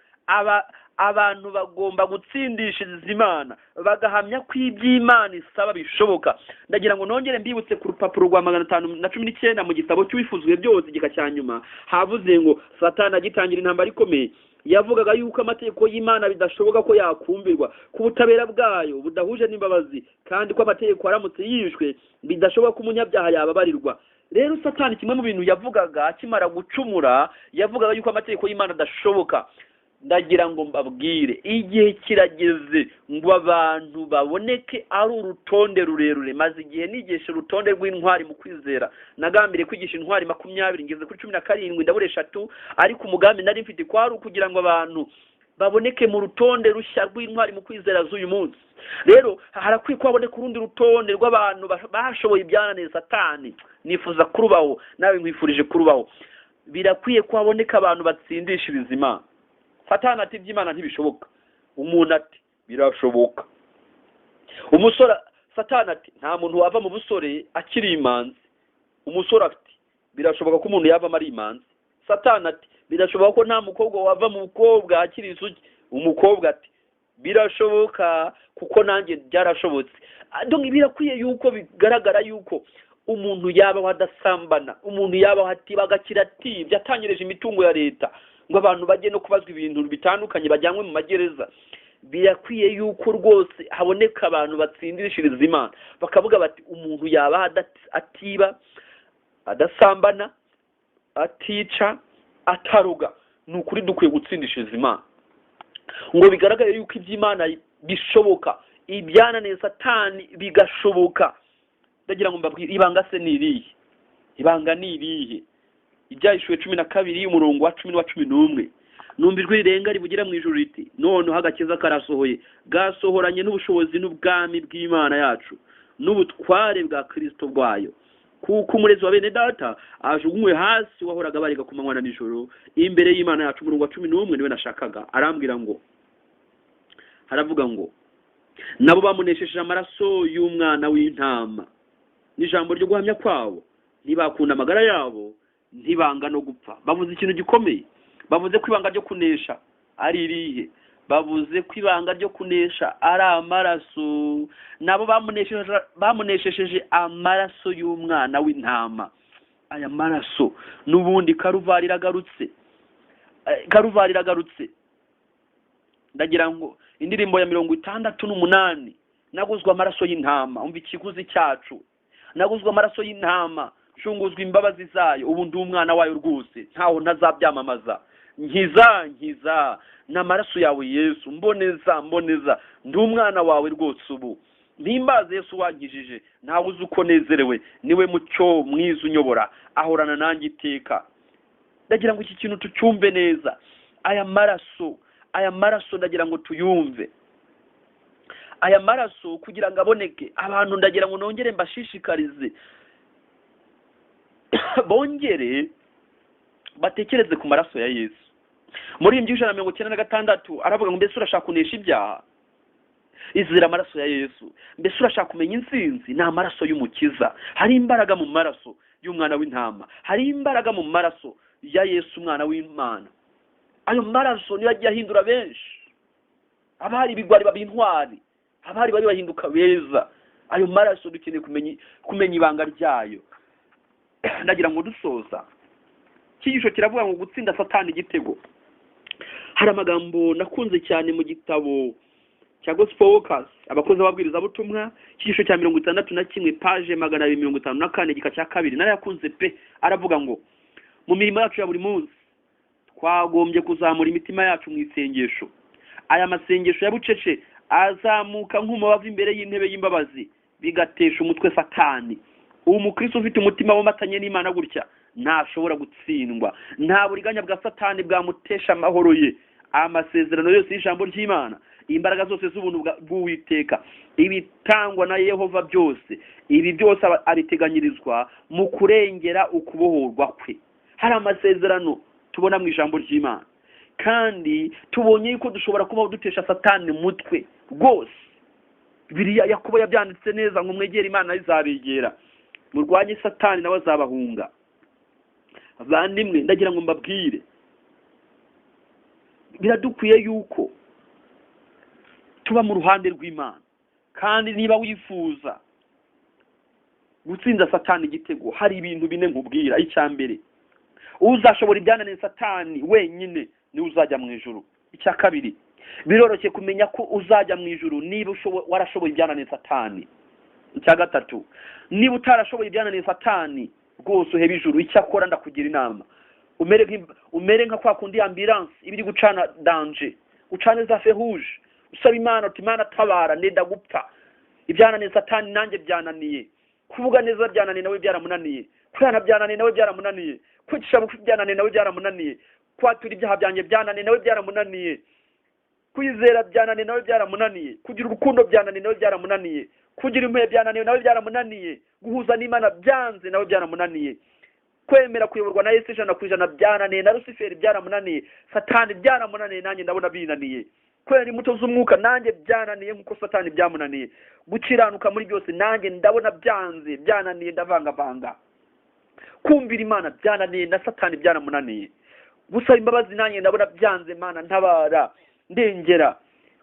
Abantu bagomba gutsindishiriza Imana, bagahamya ko iby'Imana isaba bishoboka. Ndagira ngo nongere mbibutse ku rupapuro rwa 519 mu gitabo cy'uwifuzwe byose igika cya nyuma, havuze ngo Satani agitangira intambara ikomeye yavugaga yuko amategeko y'Imana bidashoboka ko yakumvirwa, ku butabera bwayo budahuje n'imbabazi, kandi ko amategeko aramutse yishwe bidashoboka ko umunyabyaha yababarirwa. Rero Satani kimwe mu bintu yavugaga akimara gucumura, yavugaga yuko amategeko y'Imana adashoboka. ndagira ngo mbabwire igihe kirageze ngo abantu baboneke ari urutonde rurerure. Maze igihe nigisha urutonde rw'intwari mu kwizera, nagambiriye kwigisha intwari 20 ngeze kuri 17 ndabure 3, ariko umugambi nari mfite kwari kugira ngo abantu baboneke mu rutonde rushya rw'intwari mu kwizera z'uyu munsi. Rero harakwiye kwaboneka urundi rutonde rw'abantu bashoboye ibyananiye Satani. Nifuza kurubaho, nawe nkwifurije kurubaho. Birakwiye kwaboneka abantu batsindishiriza Imana. Satani ati iby'Imana ntibishoboka, umuntu ati birashoboka. Umusore Satani ati nta muntu wava mu busore akiri imanzi. Umusore ati birashoboka ko umuntu yava ari imanzi. Satani ati birashoboka ko nta mukobwa wava mu mukobwa akiri isugi. Umukobwa ati birashoboka kuko nanjye byarashobotse. Donc birakwiye yuko bigaragara yuko umuntu yaba wadasambana, umuntu yaba hatiba agakira ati byatanyireje imitungo ya leta ngo abantu bajye no kubazwa ibintu bitandukanye bajyanywe mu magereza. Birakwiye yuko rwose haboneka abantu batsindishiriza Imana, bakavuga bati umuntu yaba atiba, adasambana, atica, ataruga, nukuri dukwiye gutsindishiriza Imana ngo bigaragare yuko iby'Imana bishoboka, ibyananiye Satani bigashoboka. Ndagira ngo mbabwire ibanga se ni irihe? Ibanga ni irihe? Ibyahishwe 12 umurongo wa 10 n'uwa 11. Numva ijwi rirenga rivugira mu ijuru riti none hagakiza karasohoye, gasohoranye n'ubushobozi n'ubwami bw'Imana yacu n'ubutware bwa Kristo bwayo, kuko umurezi wa bene data ajugunywe hasi wahoraga bariga ku manywa na nijoro imbere y'Imana yacu. Umurongo wa 11 niwe nashakaga. Arambwira ngo, haravuga ngo nabo bamunesheje amaraso y'umwana w'intama n'ijambo ryo guhamya kwabo, ntibakunda amagara yabo, ntibanga no gupfa. Bavuze ikintu gikomeye. Bavuze ko ibanga ryo kunesha ari irihe? Bavuze ko ibanga ryo kunesha ari amaraso. Nabo bamunesheje amaraso y'umwana w'intama. Aya maraso n'ubundi Karuvari iragarutse. Karuvari iragarutse. Ndagira ngo indirimbo ya 68 naguzwa amaraso y'intama, umva ikiguzi cyacu. Naguzwa amaraso y'intama, shunguzwa imbabazi zayo, ubu ndi umwana wayo rwose, ntaho ntazabyamamaza. Nkiza n'amaraso yawe Yesu, mboneza ndi umwana wawe rwose ubu. Mpimbaze Yesu wankijije, ntawe uzi uko nezerewe, niwe mucyo mwiza unyobora, ahorana nanjye iteka. Ndagira ngo iki kintu tucyumve neza. Aya maraso ndagira ngo tuyumve. Aya maraso kugira ngo aboneke, abantu ndagira ngo nongere mbashishikarize bongere batekereze ku maraso ya Yesu. Muri 196 aravuga ngo mbese urashaka kunesha ibyaha, izira amaraso ya Yesu. Mbese urashaka kumenya intsinzi, ni amaraso y'umukiza. Hari imbaraga mu maraso y'umwana w'intama, hari imbaraga mu maraso ya Yesu umwana w'Imana. Ayo maraso niyo yagiye ahindura benshi. Abari bigwari babintwari, abari bari bahinduka beza. Ayo maraso dukeneye kumenya ibanga ryayo. Ndagira ngo dusoza kigisho kiravuga ngo gutsinda Satani igitego. Hari amagambo nakunze cyane mu gitabo cya Gospel Workers, abakozi babwiriza butumwa, kigisho cya 61 page 254 gika cya 2. Nari yakunze pe. Aravuga ngo mu mirimo yacu ya buri munsi twagombye kuzamura imitima yacu mu isengesho. Aya masengesho ya bucece azamuka nk'umubavu imbere y'intebe y'imbabazi, bigatesha umutwe Satani. Uwo mukristo ufite umutima wamatanye n'Imana gutya ntashobora gutsindwa. Nta buriganya bwa Satani bwamutesha amahoro ye. Amasezerano yose y'ijambo ry'Imana, imbaraga zose z'ubuntu bw'Uwiteka, ibitangwa na Yehova byose, ibi byose abiteganyirizwa mu kurengera ukubohorwa kwe. Hari amasezerano tubona mu ijambo ry'Imana, kandi tubonye yuko dushobora kubaho dutesha Satani mutwe rwose. Bibiliya Yakobo yabyanditse neza ngo mwegere Imana izabegera, murwanye Satani nawe azabahunga. Abandimwe ndagira ngo mbabwire, biradukwiye yuko tuba mu ruhande rw'Imana. Kandi niba wifuza gutsinda Satani igitego, hari ibintu bine nkubwira. Icyambere, uzashobora ibyananiye Satani wenyine ni uzajya mu ijuru. Icya kabiri, biroroshye kumenya ko uzajya mu ijuru niba warashoboye ibyananiye Satani. Icya gatatu, niba utarashoboye ibyananiye Satani rwose uhebe ijuru. Icyakora ndakugira inama, umere nka kwa kundi ambulance ibiri gucana danger, ucane za ferrouge, usaba Imana uti Imana tabara ndenda gupfa. Ibyananiye Satani nanjye byananiye, kuvuga neza byananiye nawe byaramunaniye, kwihana byananiye nawe byaramunaniye, kwicisha bugufi byananiye nawe byaramunaniye, kwatura ibyaha byanjye byananiye nawe byaramunaniye, kwizera byananiye nawe byaramunaniye, kugira urukundo byananiye nawe byaramunaniye, kugira impuhwe byananiye nawe byaramunaniye, guhuza n'Imana byanze nawe byaramunaniye, kwemera kuyoborwa na Yesu 100% byananiye, na Luciferi byaramunaniye, Satani byaramunaniye, nanjye ndabona binaniye, kwera imbuto z'umwuka nanjye byananiye nkuko Satani byamunaniye, gukiranuka muri byose nanjye ndabona byanze byananiye, ndavangavanga, kumvira Imana byananiye, na Satani byaramunaniye, gusaba imbabazi nanjye ndabona byanze, Mana ntabara ndengera,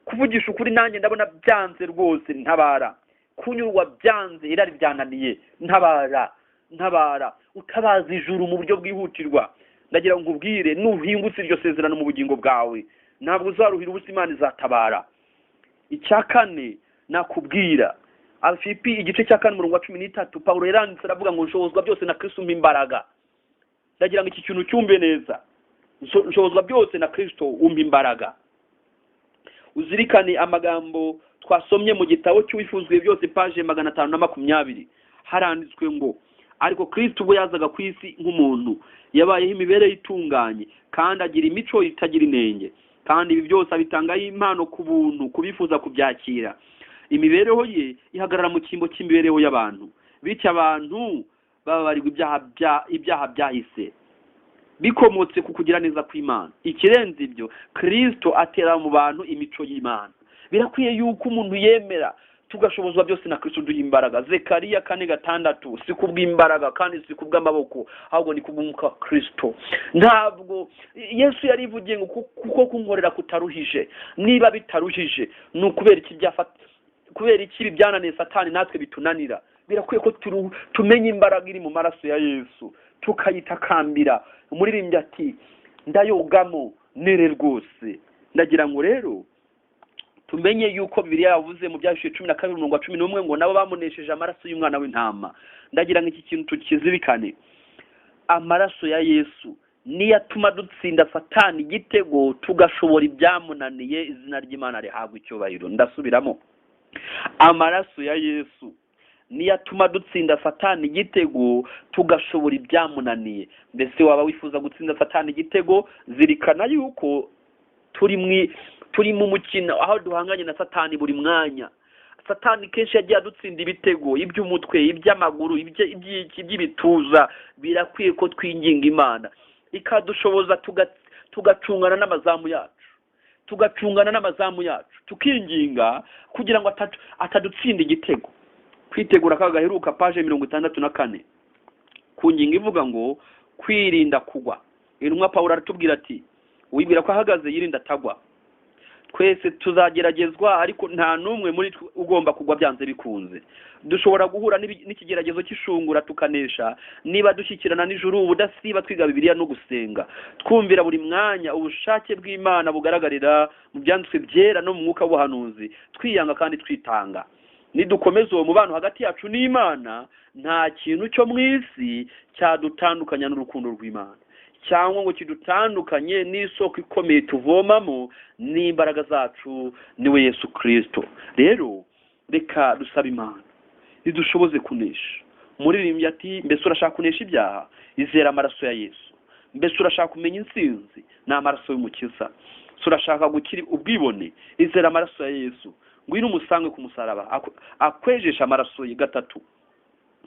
kuvugisha ukuri nanjye ndabona byanze rwose, ntabara, kunyurwa byanze, irari byananiye, ntabara, utabaza ijuru mu buryo bwihutirwa. Ndagira ngo nkubwire, nuhingutse iryo sezerano mu bugingo bwawe ntabwo uzaruhira ubusa, Imana izatabara. Icya kane nakubwira, Filipi igice cya 4 umurongo wa 13, Paulo yaranditse aravuga ngo nshobozwa byose na Kristo umpa imbaraga. Ndagira ngo iki kintu cyumve neza, nshobozwa byose na Kristo umpa imbaraga. Uzirikane amagambo twasomye mu gitabo cy'uwifuzwe byose page 520, haranditswe ngo ariko Kristo ubwo yazaga ku isi nk'umuntu yabayeho imibereho itunganye kandi agira imico itagira inenge, kandi ibi byose abitangaho impano ku buntu kubifuza kubyakira. Imibereho ye ihagarara mu cyimbo cy'imibereho y'abantu, bityo abantu bababarirwa ibyaha byahise bikomotse ku kugira neza kw'Imana. Ikirenze ibyo, Kristo atera mu bantu imico y'Imana. Birakwiye yuko umuntu yemera tugashobozwa byose na Kristo duha imbaraga. Zekariya 4:6, si kubw'imbaraga kandi si kubw'amaboko, ahubwo ni kubw'umwuka Kristo. Ntabwo Yesu yarivugiye ngo kuko kunkorera kutaruhije, niba bitaruhije ni kubera iki byananiye Satani natwe bitunanira. Birakwiye ko tumenye imbaraga iri mu maraso ya Yesu, tukayitakambira. Umuririmbyi ati ndayogamo nere rwose. Ndagira ngo rero tumenye yuko Bibiliya yavuze mu byashiye 12 umurongo wa 11 ngo nabo bamunesheje amaraso y'umwana w'intama. Ndagira ngo iki kintu tukizirikane, amaraso ya Yesu niyo atuma dutsinda Satani igitego, tugashobora ibyamunaniye, izina ry'Imana rihabwa icyubahiro. Ndasubiramo, amaraso ya Yesu niyo atuma dutsinda Satani igitego, tugashobora ibyamunaniye. Mbese waba wifuza gutsinda Satani igitego, zirikana yuko turi mu mukino aho duhanganye na Satani buri mwanya. Satani kenshi yagiye adutsinda ibitego, iby'umutwe, iby'amaguru, iby'ibituza. Birakwiye ko twinginga Imana ikadushoboza tugacungana n'amazamu yacu, tukinginga kugira ngo atadutsinda igitego. Kwitegura kagaheruka page 64, ku ngingo ivuga ngo kwirinda kugwa. Intumwa Paulo aratubwira ati wibwira ko ahagaze yirinda atagwa. Twese tuzageragezwa, ariko nta numwe muri ugomba kugwa byanze bikunze. Dushobora guhura n'ikigeragezo cy'ishungura tukanesha niba dushyikirana n'ijuru ubudasiba twiga Bibiliya no gusenga, twumvira buri mwanya ubushake bw'Imana bugaragarira mu byanditswe byera no mu mwuka w'ubuhanuzi, twiyanga kandi twitanga. Nidukomeza uwo mubano hagati yacu n'Imana, nta kintu cyo mu isi cyadutandukanya n'urukundo rw'Imana, cyangwa ngo kidutandukanye n'isoko ikomeye tuvomamo n'imbaraga zacu, niwe Yesu Kristo. Rero reka dusaba Imana idushoboze kunesha. Umuririmbyi ati mbese urashaka kunesha ibyaha, izera amaraso ya Yesu. Mbese urashaka kumenya intsinzi, ni amaraso y'umukiza. Urashaka gukira ubwibone, izera amaraso ya Yesu. Ngwino umusange ku musaraba akwejesha amaraso ye. Gatatu,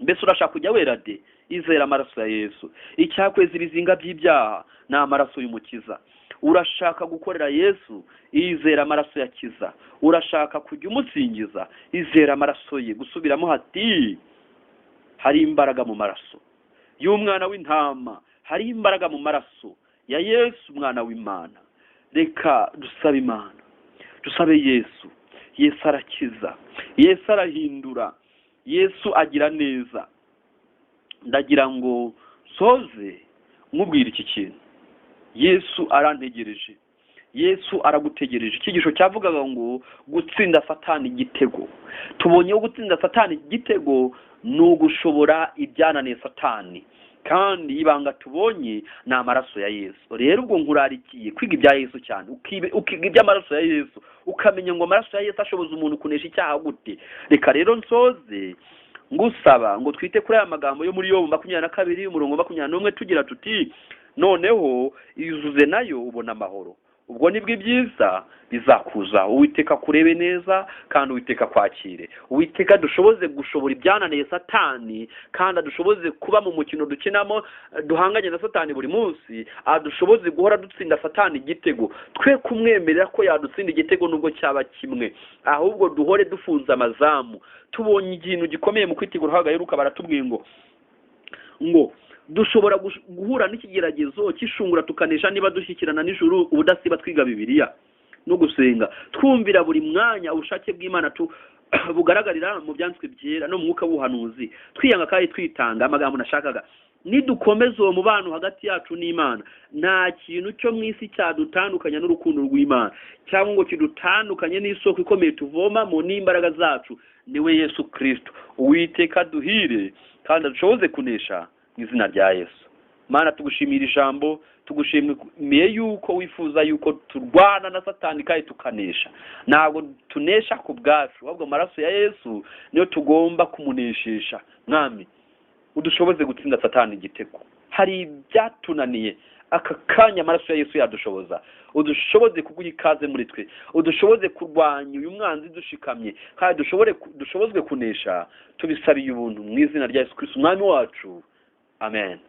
mbese urashaka kujya wera de, izera amaraso ya Yesu. Icyakweza ibizinga by'ibyaha ni amaraso y'umukiza. Urashaka gukorera Yesu, izera amaraso ya kiza. Urashaka kujya umusingiza, izera amaraso ye. Gusubiramo hati hari imbaraga mu maraso y'umwana w'intama, hari imbaraga mu maraso ya Yesu umwana w'Imana. Reka dusabe Imana, dusabe Yesu. Yesu arakiza, Yesu arahindura, Yesu agira neza. Ndagira ngo soze nkubwira iki kintu, Yesu arantegereje, Yesu aragutegereje. Ikigisho cyavugaga ngo gutsinda Satani igitego. Tubonyeho gutsinda Satani igitego ni ugushobora ibyananiye Satani. kandi ibanga tubonye ni amaraso ya Yesu. Rero ubwo nkurarikiye kwiga ibya Yesu cyane, ukiga iby'amaraso ya Yesu, ukamenya ngo amaraso ya Yesu ashoboza umuntu kunesha icyaha gute. Reka rero nsoze ngusaba ngo twite kuri aya magambo yo muri Yobu 22 umurongo 21 tugira tuti noneho yuzuze nayo ubona amahoro. Ubwo nibwo ibyiza bizakuza, Uwiteka kurebe neza kandi Uwiteka kwakire. Uwiteka dushoboze gushobora ibyananiye Satani, kandi dushoboze kuba mu mukino dukinamo duhanganye na Satani buri munsi, adushoboze guhora dutsinda Satani igitego. Twe kumwemerera ko yadutsinda igitego nubwo cyaba kimwe, ahubwo duhore dufunza amazamu. Tubonye ikintu gikomeye mu kwitegura hagaheruka baratubwiye ngo dushobora guhura n'ikigeragezo cy'ishungura tukanesha niba dushyikirana n'ijuru ubudasiba twiga Bibiliya no gusenga, twumvira buri mwanya ubushake bw'Imana bugaragarira mu byanditswe byera no mu mwuka w'ubuhanuzi, twiyanga kandi twitanga. Amagambo nashakaga nidukomeza uwo mubano hagati yacu n'Imana, nta kintu cyo mu isi cyadutandukanya n'urukundo rw'Imana, cyangwa ngo kidutandukanye n'isoko ikomeye tuvomamo n'imbaraga zacu, niwe Yesu Kristo. Uwiteka duhire kandi dushoboze kunesha mu izina rya Yesu. Mana tugushimira ijambo, tugushimiye yuko wifuza yuko turwana na Satani kandi tukanesha. Ntabwo tunesha ku bwacu, ahubwo amaraso ya Yesu niyo tugomba kumuneshesha. Mwami udushoboze gutsinda Satani igitego. Hari ibyatunaniye, aka kanya amaraso ya Yesu yadushoboza. Udushoboze kuguha ikaze muri twe, udushoboze kurwanya uyu mwanzi dushikamye, kandi dushobozwe kunesha. Tubisabiye ubuntu mu izina rya Yesu Kristo umwami wacu. Amen.